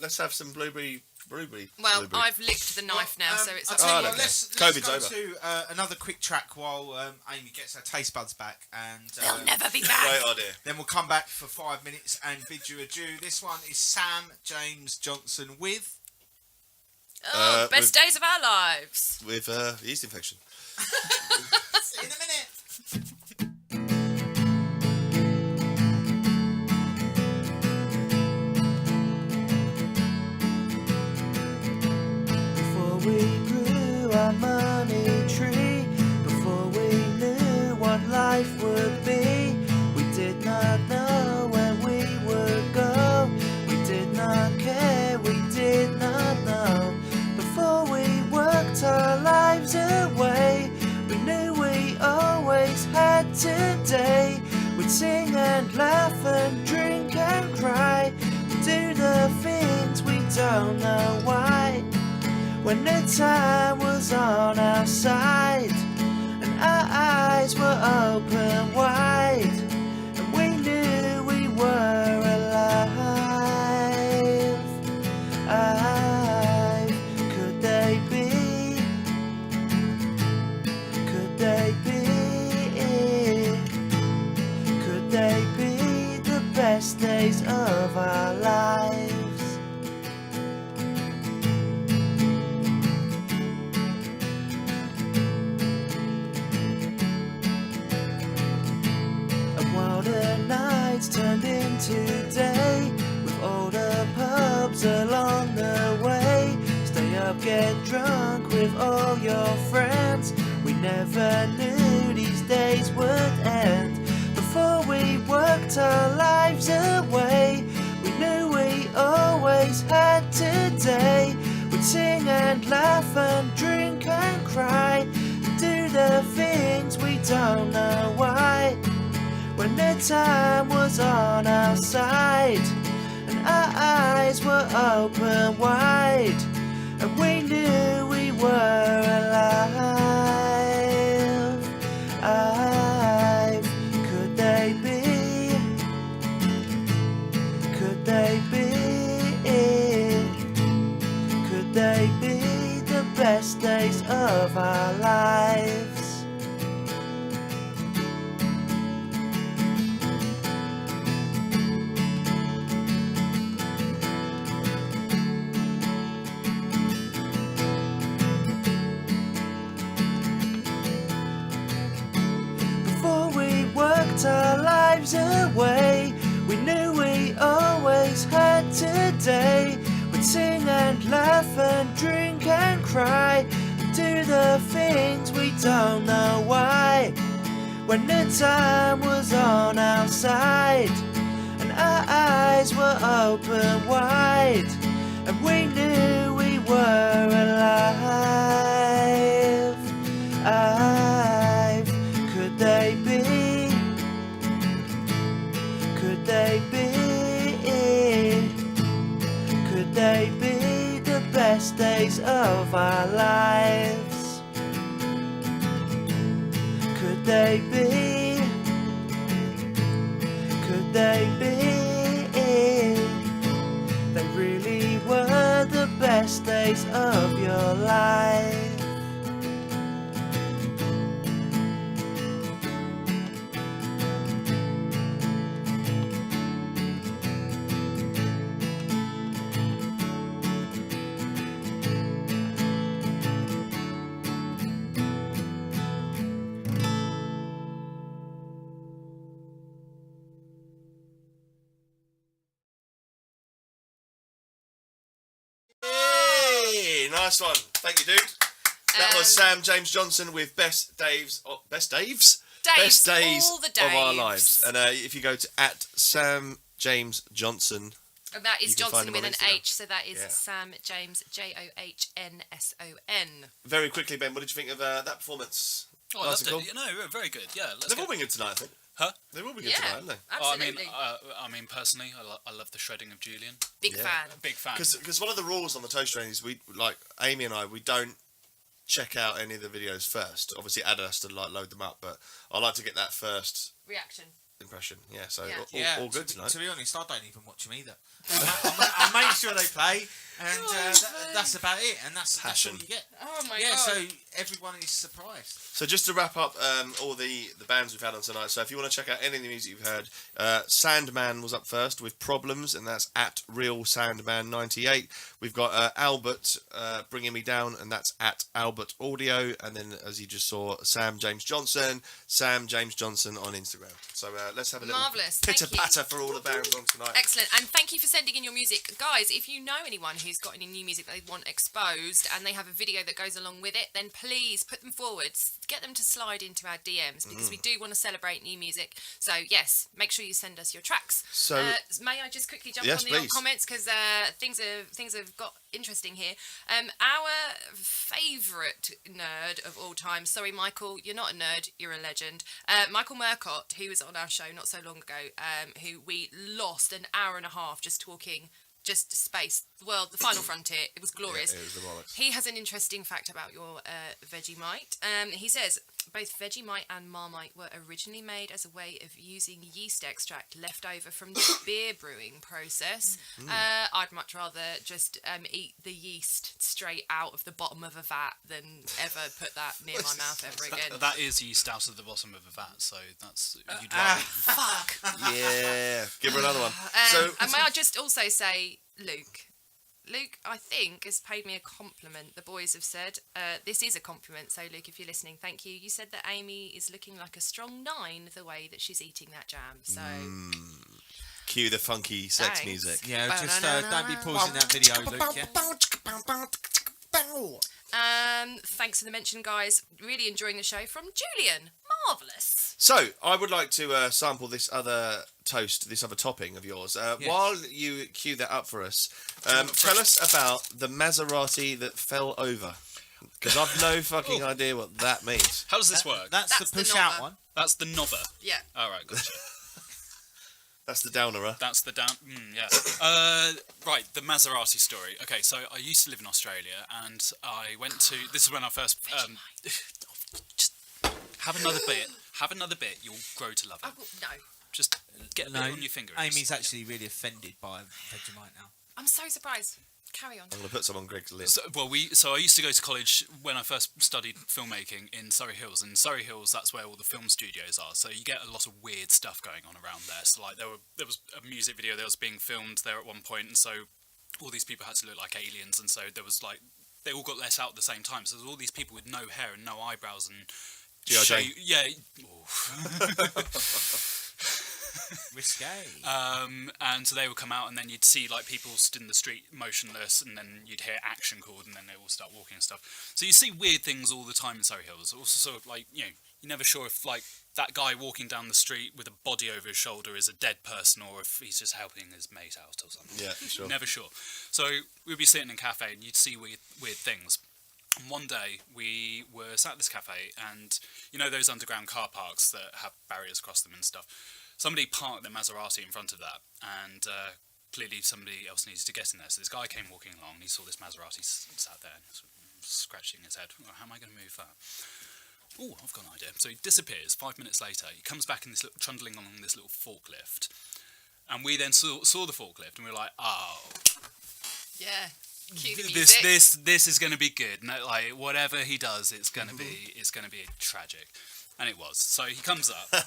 let's have some blueberry. Well, blueberry. I've licked the knife now, so it's I'll up tell you to what, you. let's COVID's go over. to another quick track while Amy gets her taste buds back, and They'll never be back. Great idea. then we'll come back for 5 minutes and bid you adieu. This one is Sam James Johnson with. Oh, best days of our lives. With yeast infection. See you in a minute. Before we grew our money tree, before we knew what life would be, we did not know where we would go. We did not care, we did not know. Before we worked our lives away, we knew we always had today. We'd sing and laugh and drink and cry, do the things we don't know why. When the time was on our side and our eyes were open wide, and we knew we were alive. Could they be? Could they be? Could they be the best days of our lives? And while the nights turned into day, with all the pubs along the way, stay up, get drunk with all your friends. We never knew these days would end. Before we worked our lives away, we knew we always had today. We'd sing and laugh and drink and cry, and do the things we don't know why. When the time was on our side and our eyes were open wide, and we knew we were alive. Could they be? Could they be? Could they be the best days of our lives? Before we worked our lives away, we knew we always had today. We'd sing and laugh and drink and cry, and do the things we don't know why. When the time was on our side and our eyes were open wide, and we knew we were alive. Could they be? Could they be? Could they be the best days of our lives? Could they be? Could they be? They really were the best days of your life. Nice one. Thank you, dude. That was Sam James Johnson with Best Daves. Best Daves? Best Days all the of Our Daves. Lives. And if you go to @Sam James Johnson, And that is you can find Johnson him with on an Instagram. H, so that is Yeah. Sam James, JohnSon. very quickly, Ben, what did you think of that performance? Oh, I Nice loved and it. You know, very good. Yeah, let's They've all go. been good tonight, I think. Huh? They've all been good Yeah, tonight, haven't they? absolutely. I mean, personally, I love the shredding of Julian. Big Yeah. fan. Big fan. Because one of the rules on the Toast Train is Amy and I, we don't check out any of the videos first. Obviously, Ad has to load them up, but I like to get that first Reaction. impression. Yeah, so Yeah. all good tonight. To be honest, I don't even watch them either. I make sure they play, and that's about it. And that's all Passion. you get. Oh my Yeah, god. so everyone is surprised. So just to wrap up all the bands we've had on tonight. So if you want to check out any of the music you've heard, SandMan was up first with Problems, and that's @RealSandman98. We've got Albert Bringing Me Down, and that's @Albert Audio. And then, as you just saw, Sam James Johnson on Instagram. So let's have a little Marvellous, thank you. pitter-patter for all the bands on tonight. Excellent, and thank you for sending in your music. Guys, if you know anyone who's got any new music they want exposed and they have a video that goes along with it, then please put them forward. Get them to slide into our DMs because we do want to celebrate new music. So, yes, make sure you send us your tracks. So- may I just quickly jump Yes, on the old please. comments because things have got interesting here. Our favourite nerd of all time, sorry, Michael, you're not a nerd, you're a legend. Michael Murcott, who was on our show not so long ago, who we lost an hour and a half just talking just space, well, the final frontier. It was glorious. Yeah, it was the bollocks. He has an interesting fact about your Vegemite. He says both Vegemite and Marmite were originally made as a way of using yeast extract left over from the beer brewing process. I'd much rather just eat the yeast straight out of the bottom of a vat than ever put that near my mouth ever again. That is yeast out of the bottom of a vat, so that's you'd rather. Fuck. Yeah, give her another one. And may I just also say, Luke, I think, has paid me a compliment. The boys have said this is a compliment. So, Luke, if you're listening, thank you. You said that Amy is looking like a strong 9 the way that she's eating that jam. So, Cue the funky sex Thanks. music. Yeah, just don't be pausing that video, Luke. Yeah? thanks for the mention, guys. Really enjoying the show from Julian. Marvellous. So, I would like to sample this other toast, this other topping of yours. While you cue that up for us, tell us about the Maserati that fell over. Because I've no fucking idea what that means. How does this work? That's That's the the push out knobber. one. That's the knobber. Yeah. All right, gotcha. That's the downerer. That's the down. Yeah. Right, the Maserati story. Okay, so I used to live in Australia, and I went to. This is when I first. Just have another bit. Have another bit. You'll grow to love it. No. Just get a bit on your finger. and Amy's just- actually really offended by Vegemite now. I'm so surprised. Carry on. I'm going to put some on Greg's lips. So I used to go to college when I first studied filmmaking in Surrey Hills. And Surrey Hills, that's where all the film studios are. So you get a lot of weird stuff going on around there. So like there was a music video that was being filmed there at one point, and so all these people had to look like aliens, and so there was like they all got let out at the same time. So there's all these people with no hair and no eyebrows and G.I. Jane. yeah. Risque. And so they would come out, and then you'd see like people stood in the street motionless, and then you'd hear action called, and then they all start walking and stuff. So you see weird things all the time in Surrey Hills. Also, sort of like you're never sure if like that guy walking down the street with a body over his shoulder is a dead person or if he's just helping his mate out or something. Yeah, sure. Never sure. So we'd be sitting in a cafe, and you'd see weird things. And one day we were sat at this cafe, and you know those underground car parks that have barriers across them and stuff. Somebody parked their Maserati in front of that, and clearly somebody else needed to get in there. So this guy came walking along, and he saw this Maserati sat there, and scratching his head. Oh, how am I going to move that? Oh, I've got an idea. So he disappears. 5 minutes later, he comes back in this trundling along this little forklift, and we then saw the forklift, and we were like, oh. Yeah. Cue the music. This is going to be good. No, like whatever he does, it's going to be tragic, and it was. So he comes up,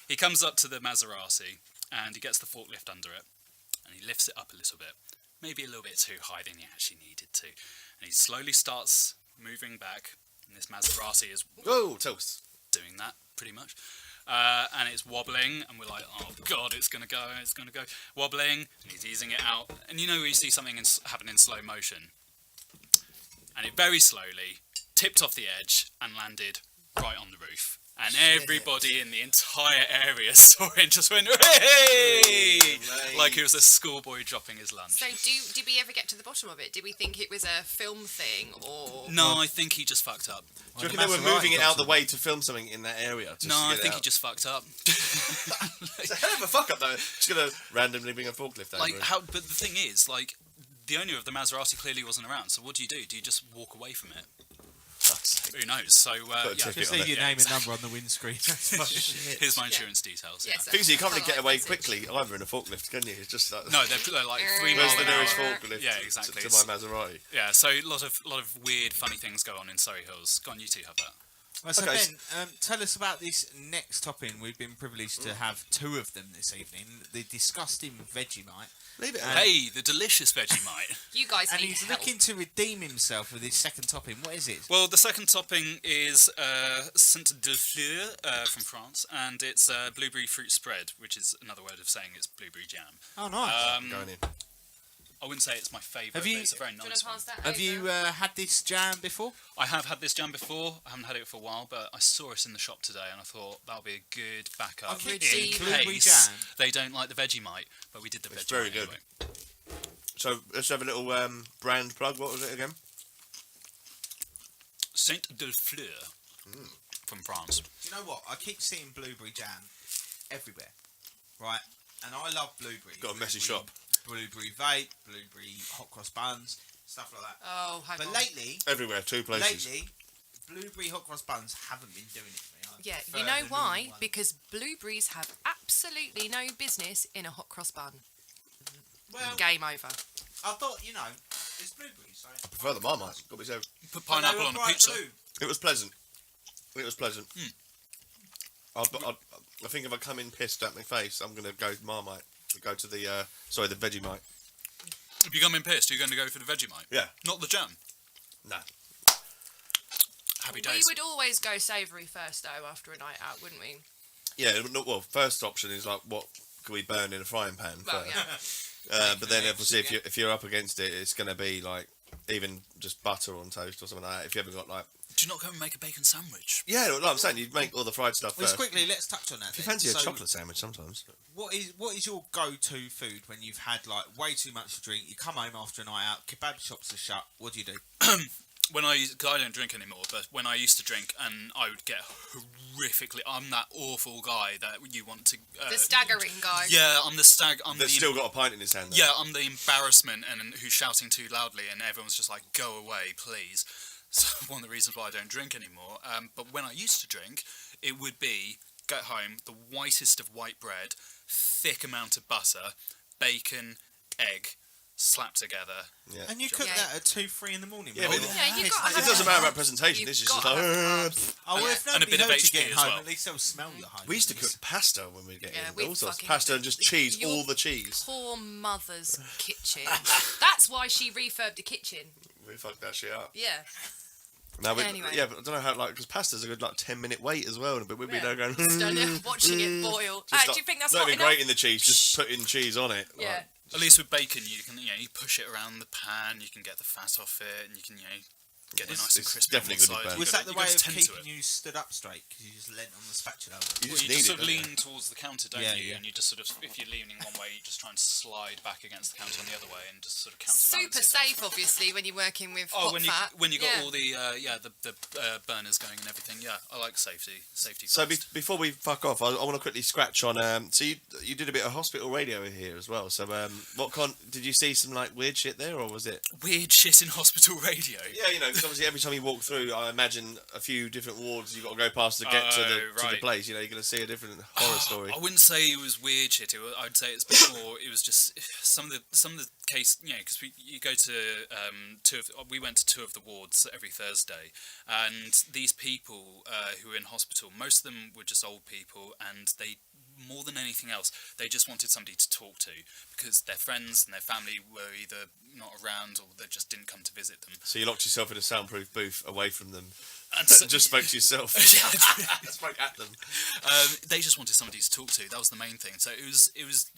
he comes up to the Maserati, and he gets the forklift under it, and he lifts it up a little bit, maybe a little bit too high than he actually needed to, and he slowly starts moving back, and this Maserati is Whoa, toast. doing that pretty much. And it's wobbling, and we're like, oh god, it's gonna go, wobbling, and he's easing it out. And you know, you see something happen in slow motion. and it very slowly tipped off the edge and landed right on the roof. And everybody in the entire area saw it and just went, hey! Like it was a schoolboy dropping his lunch. So did we ever get to the bottom of it? Did we think it was a film thing or... No, I think he just fucked up. Do you reckon they were moving it out of the way to film something in that area? No, I think he just fucked up. It's a hell of a fuck up though. Just gonna randomly bring a forklift over. But the thing is, like, the owner of the Maserati clearly wasn't around, so what do? Do you just walk away from it? Who knows? So, yeah. Just leave your name and number on the windscreen. Here's my insurance details. Yes, Things you can't really get away message. quickly either in a forklift, can you? It's just like, No, they're like 3 where's miles the an hour. nearest forklift? Yeah, exactly. To my Maserati. Yeah, so a lot of weird, funny things go on in Surrey Hills. Go on, you two have that. Well, so Okay. Ben, tell us about this next topping. We've been privileged to have 2 of them this evening. The disgusting Vegemite. Leave it. Hey, the delicious Vegemite. You guys And need he's help. looking to redeem himself with his second topping. What is it? Well, the second topping is Saint de Fleur from France, and it's blueberry fruit spread, which is another word of saying it's blueberry jam. Oh, nice. Going in. I wouldn't say it's my favourite, Have but you- it's a very Do you want nice to one. pass that Have over? you had this jam before? I have had this jam before. I haven't had it for a while, but I saw it in the shop today, and I thought that'll be a good backup Okay, in blueberry case jam. they don't like the Vegemite. But we did the It's Vegemite very good. anyway. So let's have a little brand plug. What was it again? Saint de Fleur from France. Do you know what? I keep seeing blueberry jam everywhere, right? And I love blueberry. Got a messy Blueberry- shop. Blueberry vape, blueberry hot cross buns, stuff like that. Oh, hang But on. lately, Everywhere, 2 places. blueberry hot cross buns haven't been doing it for me. I Yeah, prefer you know the normal why? one. Because blueberries have absolutely no business in a hot cross bun. Well, Game over. I thought, it's blueberries. So I prefer the Marmite. Got me so. Put But they pineapple were on a bright pizza. blue. It was pleasant. I think if I come in pissed at my face, I'm gonna go Marmite. Go to the the Vegemite. If you come in pissed, you're going to go for the Vegemite. Yeah. Not the jam. Nah. Happy We days. would always go savoury first, though, after a night out, wouldn't we? Yeah. Well, first option is like what can we burn in a frying pan Well, first? yeah. But then obviously if you're up against it, it's gonna be like even just butter on toast or something like that. If you haven't got like Do you not go and make a bacon sandwich? like I'm saying, you'd make all the fried stuff Well, first. quickly, let's touch on that. If you then. fancy a So, chocolate sandwich sometimes. What is your go-to food when you've had like way too much to drink? You come home after a night out, kebab shops are shut. What do you do? Cause I don't drink anymore, but when I used to drink, and I would get horrifically. I'm that awful guy that you want to. The staggering guy. Yeah, I'm the stag. I'm That's the still got a pint in his hand. Though. Yeah, I'm the embarrassment and who's shouting too loudly, and everyone's just like, "Go away, please." So one of the reasons why I don't drink anymore. But when I used to drink, it would be get home, the whitest of white bread, thick amount of butter, bacon, egg, slapped together. Yeah. And you cook Yeah. that at 2-3 in the morning. Yeah, bro. but- Yeah, you've Piss got to me It have doesn't off. matter about presentation. You've This is just got like. to have carbs. Oh, well, if And a nobody bit of heard you HP getting as home, well. at least they'll smell you home. We used to cook pasta when we get Yeah, in. we All sorts. fucking- Pasta and just cheese, Your all the cheese. Poor mother's kitchen. That's why she refurbed the kitchen. We fucked that shit up. Yeah. No, but, Anyway. yeah, but I don't know how, like, because pasta's a good, like, 10-minute wait as well, but we'd be there going... Stunning. Watching it boil. Just Do you think that's not not even enough? grating the cheese, just putting cheese on it. Yeah. Like, At least with bacon, you can you push it around the pan, you can get the fat off it, and you can get it nice and it's crispy. definitely on good one with side. burn. Was You that the gotta- way you of gotta tend to keeping it. you stood up straight? Because you just leant on the spatula. You Well, just you need just it, sort of don't you? lean towards the counter, don't Yeah, you? yeah. And you just sort of, if you're leaning one way, you just try and slide back against the counter on the other way and just sort of counterbalance Super it. safe, obviously, when you're working with Oh, hot when fat. you got Yeah. all the the burners going and everything. Yeah, I like safety. Safety. So first. before we fuck off, I want to quickly scratch on... so you did a bit of hospital radio here as well, so did you see some, like, weird shit there, or was it... Weird shit in hospital radio. Yeah, because obviously every time you walk through, I imagine a few different wards you've got to go past to get to the right. place. You're going to see a different horror story. I wouldn't say it was weird shit. I'd say it's a bit more. It was just some of the case. Because we went to 2 of the wards every Thursday, and these people who were in hospital, most of them were just old people, and they. More than anything else, they just wanted somebody to talk to because their friends and their family were either not around or they just didn't come to visit them. So you locked yourself in a soundproof booth away from them And and just spoke to yourself. Spoke at them. They just wanted somebody to talk to. That was the main thing. So it was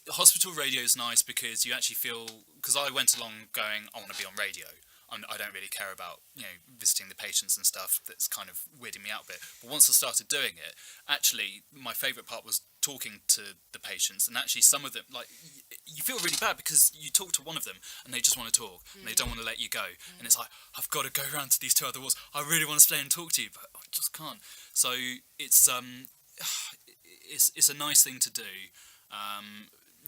hospital radio is nice because you actually feel, because I went along going, I want to be on radio. I don't really care about, visiting the patients and stuff. That's kind of weirding me out a bit. But once I started doing it, actually, my favourite part was talking to the patients. And actually, some of them, like, you feel really bad because you talk to one of them and they just want to talk and they don't want to let you go. And it's like, I've got to go around to these 2 other walls. I really want to stay and talk to you, but I just can't. So it's a nice thing to do.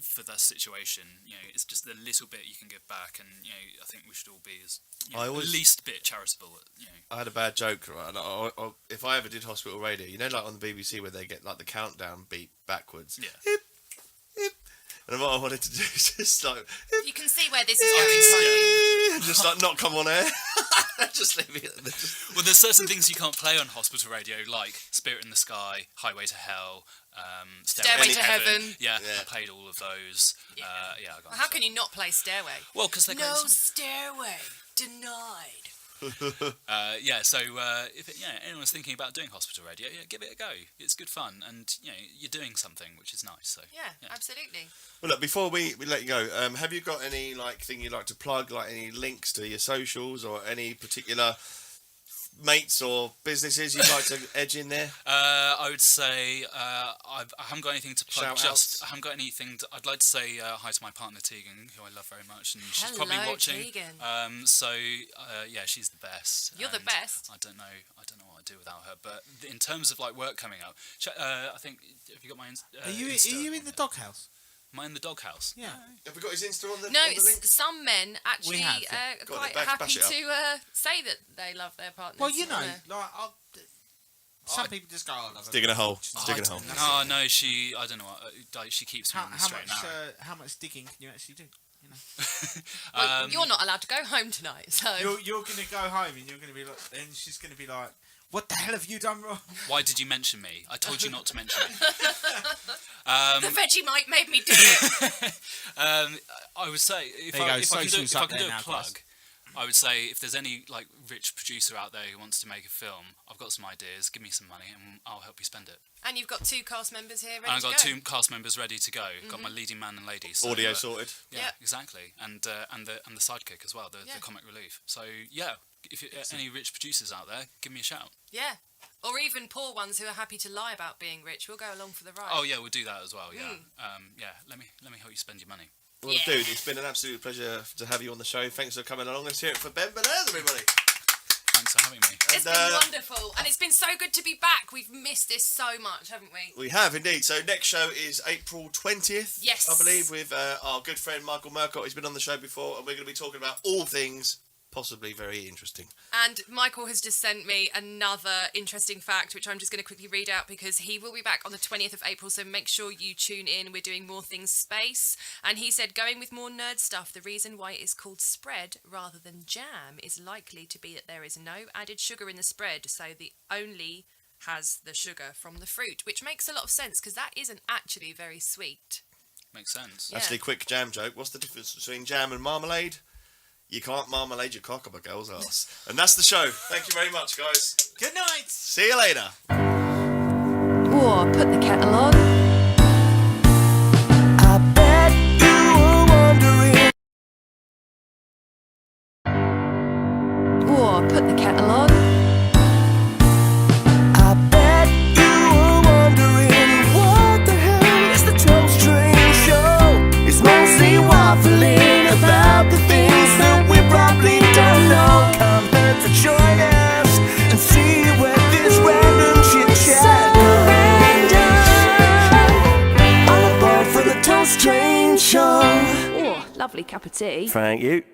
For that situation, it's just a little bit you can give back, and I think we should all be as at least a bit charitable. I had a bad joke, right? And if I ever did hospital radio, like on the BBC where they get like the countdown beat backwards. Yeah. Hip, hip. And what I wanted to do is just like... You can see where this is going. Just like not come on air. Just leave it. Well, there's certain things you can't play on hospital radio, like Spirit in the Sky, Highway to Hell, Stairway to Heaven. Yeah, I played all of those. Yeah. I got How can you not play Stairway? Well, because they're No Stairway. Denied. So if anyone's thinking about doing hospital radio, give it a go. It's good fun, and you're doing something which is nice. So yeah. Absolutely. Well, look, before we let you go, have you got any thing you'd like to plug, like any links to your socials or any particular mates or businesses you'd like to edge in there? I would say I haven't got anything to plug. Shout-outs? I haven't got anything. I'd like to say hi to my partner Tegan, who I love very much, and she's Hello, probably watching. Tegan. She's the best. You're the best. I don't know what I'd do without her. But in terms of like work coming up, I think have you got my? Are you in the doghouse? Am I in the doghouse? Yeah. Have we got his Insta on the No, on the link? some men actually We have, are Go on, quite bash happy it up. to say that they love their partners. Well, some people just go, I love her. Digging a hole. Oh, Digging a hole. No, I don't know what. She keeps me on the straight and narrow. How much digging can you actually do? Well, you're not allowed to go home tonight, so You're going to go home and you're going to be like, and she's going to be like, what the hell have you done wrong? Why did you mention me? I told you not to mention me. the Vegemite made me do it. I would say if There you go, I can do socials a up there now, plug, guys. I would say if there's any like rich producer out there who wants to make a film, I've got some ideas. Give me some money and I'll help you spend it. And you've got 2 cast members here ready And I've to got go. 2 cast members ready to go. Got my leading man and lady. So, Audio sorted. Yeah, Yep. exactly. And the sidekick as well, the comic relief. So yeah, if any rich producers out there, give me a shout. Yeah. Or even poor ones who are happy to lie about being rich. We'll go along for the ride. Oh yeah, we'll do that as well. Yeah, let me help you spend your money. Well, dude, it's been an absolute pleasure to have you on the show. Thanks for coming along. Let's hear it for Ben Bellairs, everybody. Thanks for having me. It's been wonderful, and it's been so good to be back. We've missed this so much, haven't we? We have indeed. So next show is April 20th. Yes. I believe with our good friend Michael Murcott. He's been on the show before, and we're going to be talking about all things possibly very interesting. And Michael has just sent me another interesting fact, which I'm just going to quickly read out because he will be back on the 20th of April, so make sure you tune in. We're doing More Things Space. And he said, going with more nerd stuff, the reason why it is called spread rather than jam is likely to be that there is no added sugar in the spread, so the only has the sugar from the fruit, which makes a lot of sense because that isn't actually very sweet. Makes sense. Yeah. Actually, quick jam joke. What's the difference between jam and marmalade? You can't marmalade your cock up a girl's ass. And that's the show. Thank you very much, guys. Good night. See you later. Whoa, put the kettle on. I bet you were wondering. Whoa, put the kettle on. I bet you were wondering what the hell is the Toast Train Show? It's mostly waffling about the things that we probably don't know. Come here to join us and see where this random chit-chat goes. All aboard for the Toast Train Show. Oh, lovely cup of tea. Thank you.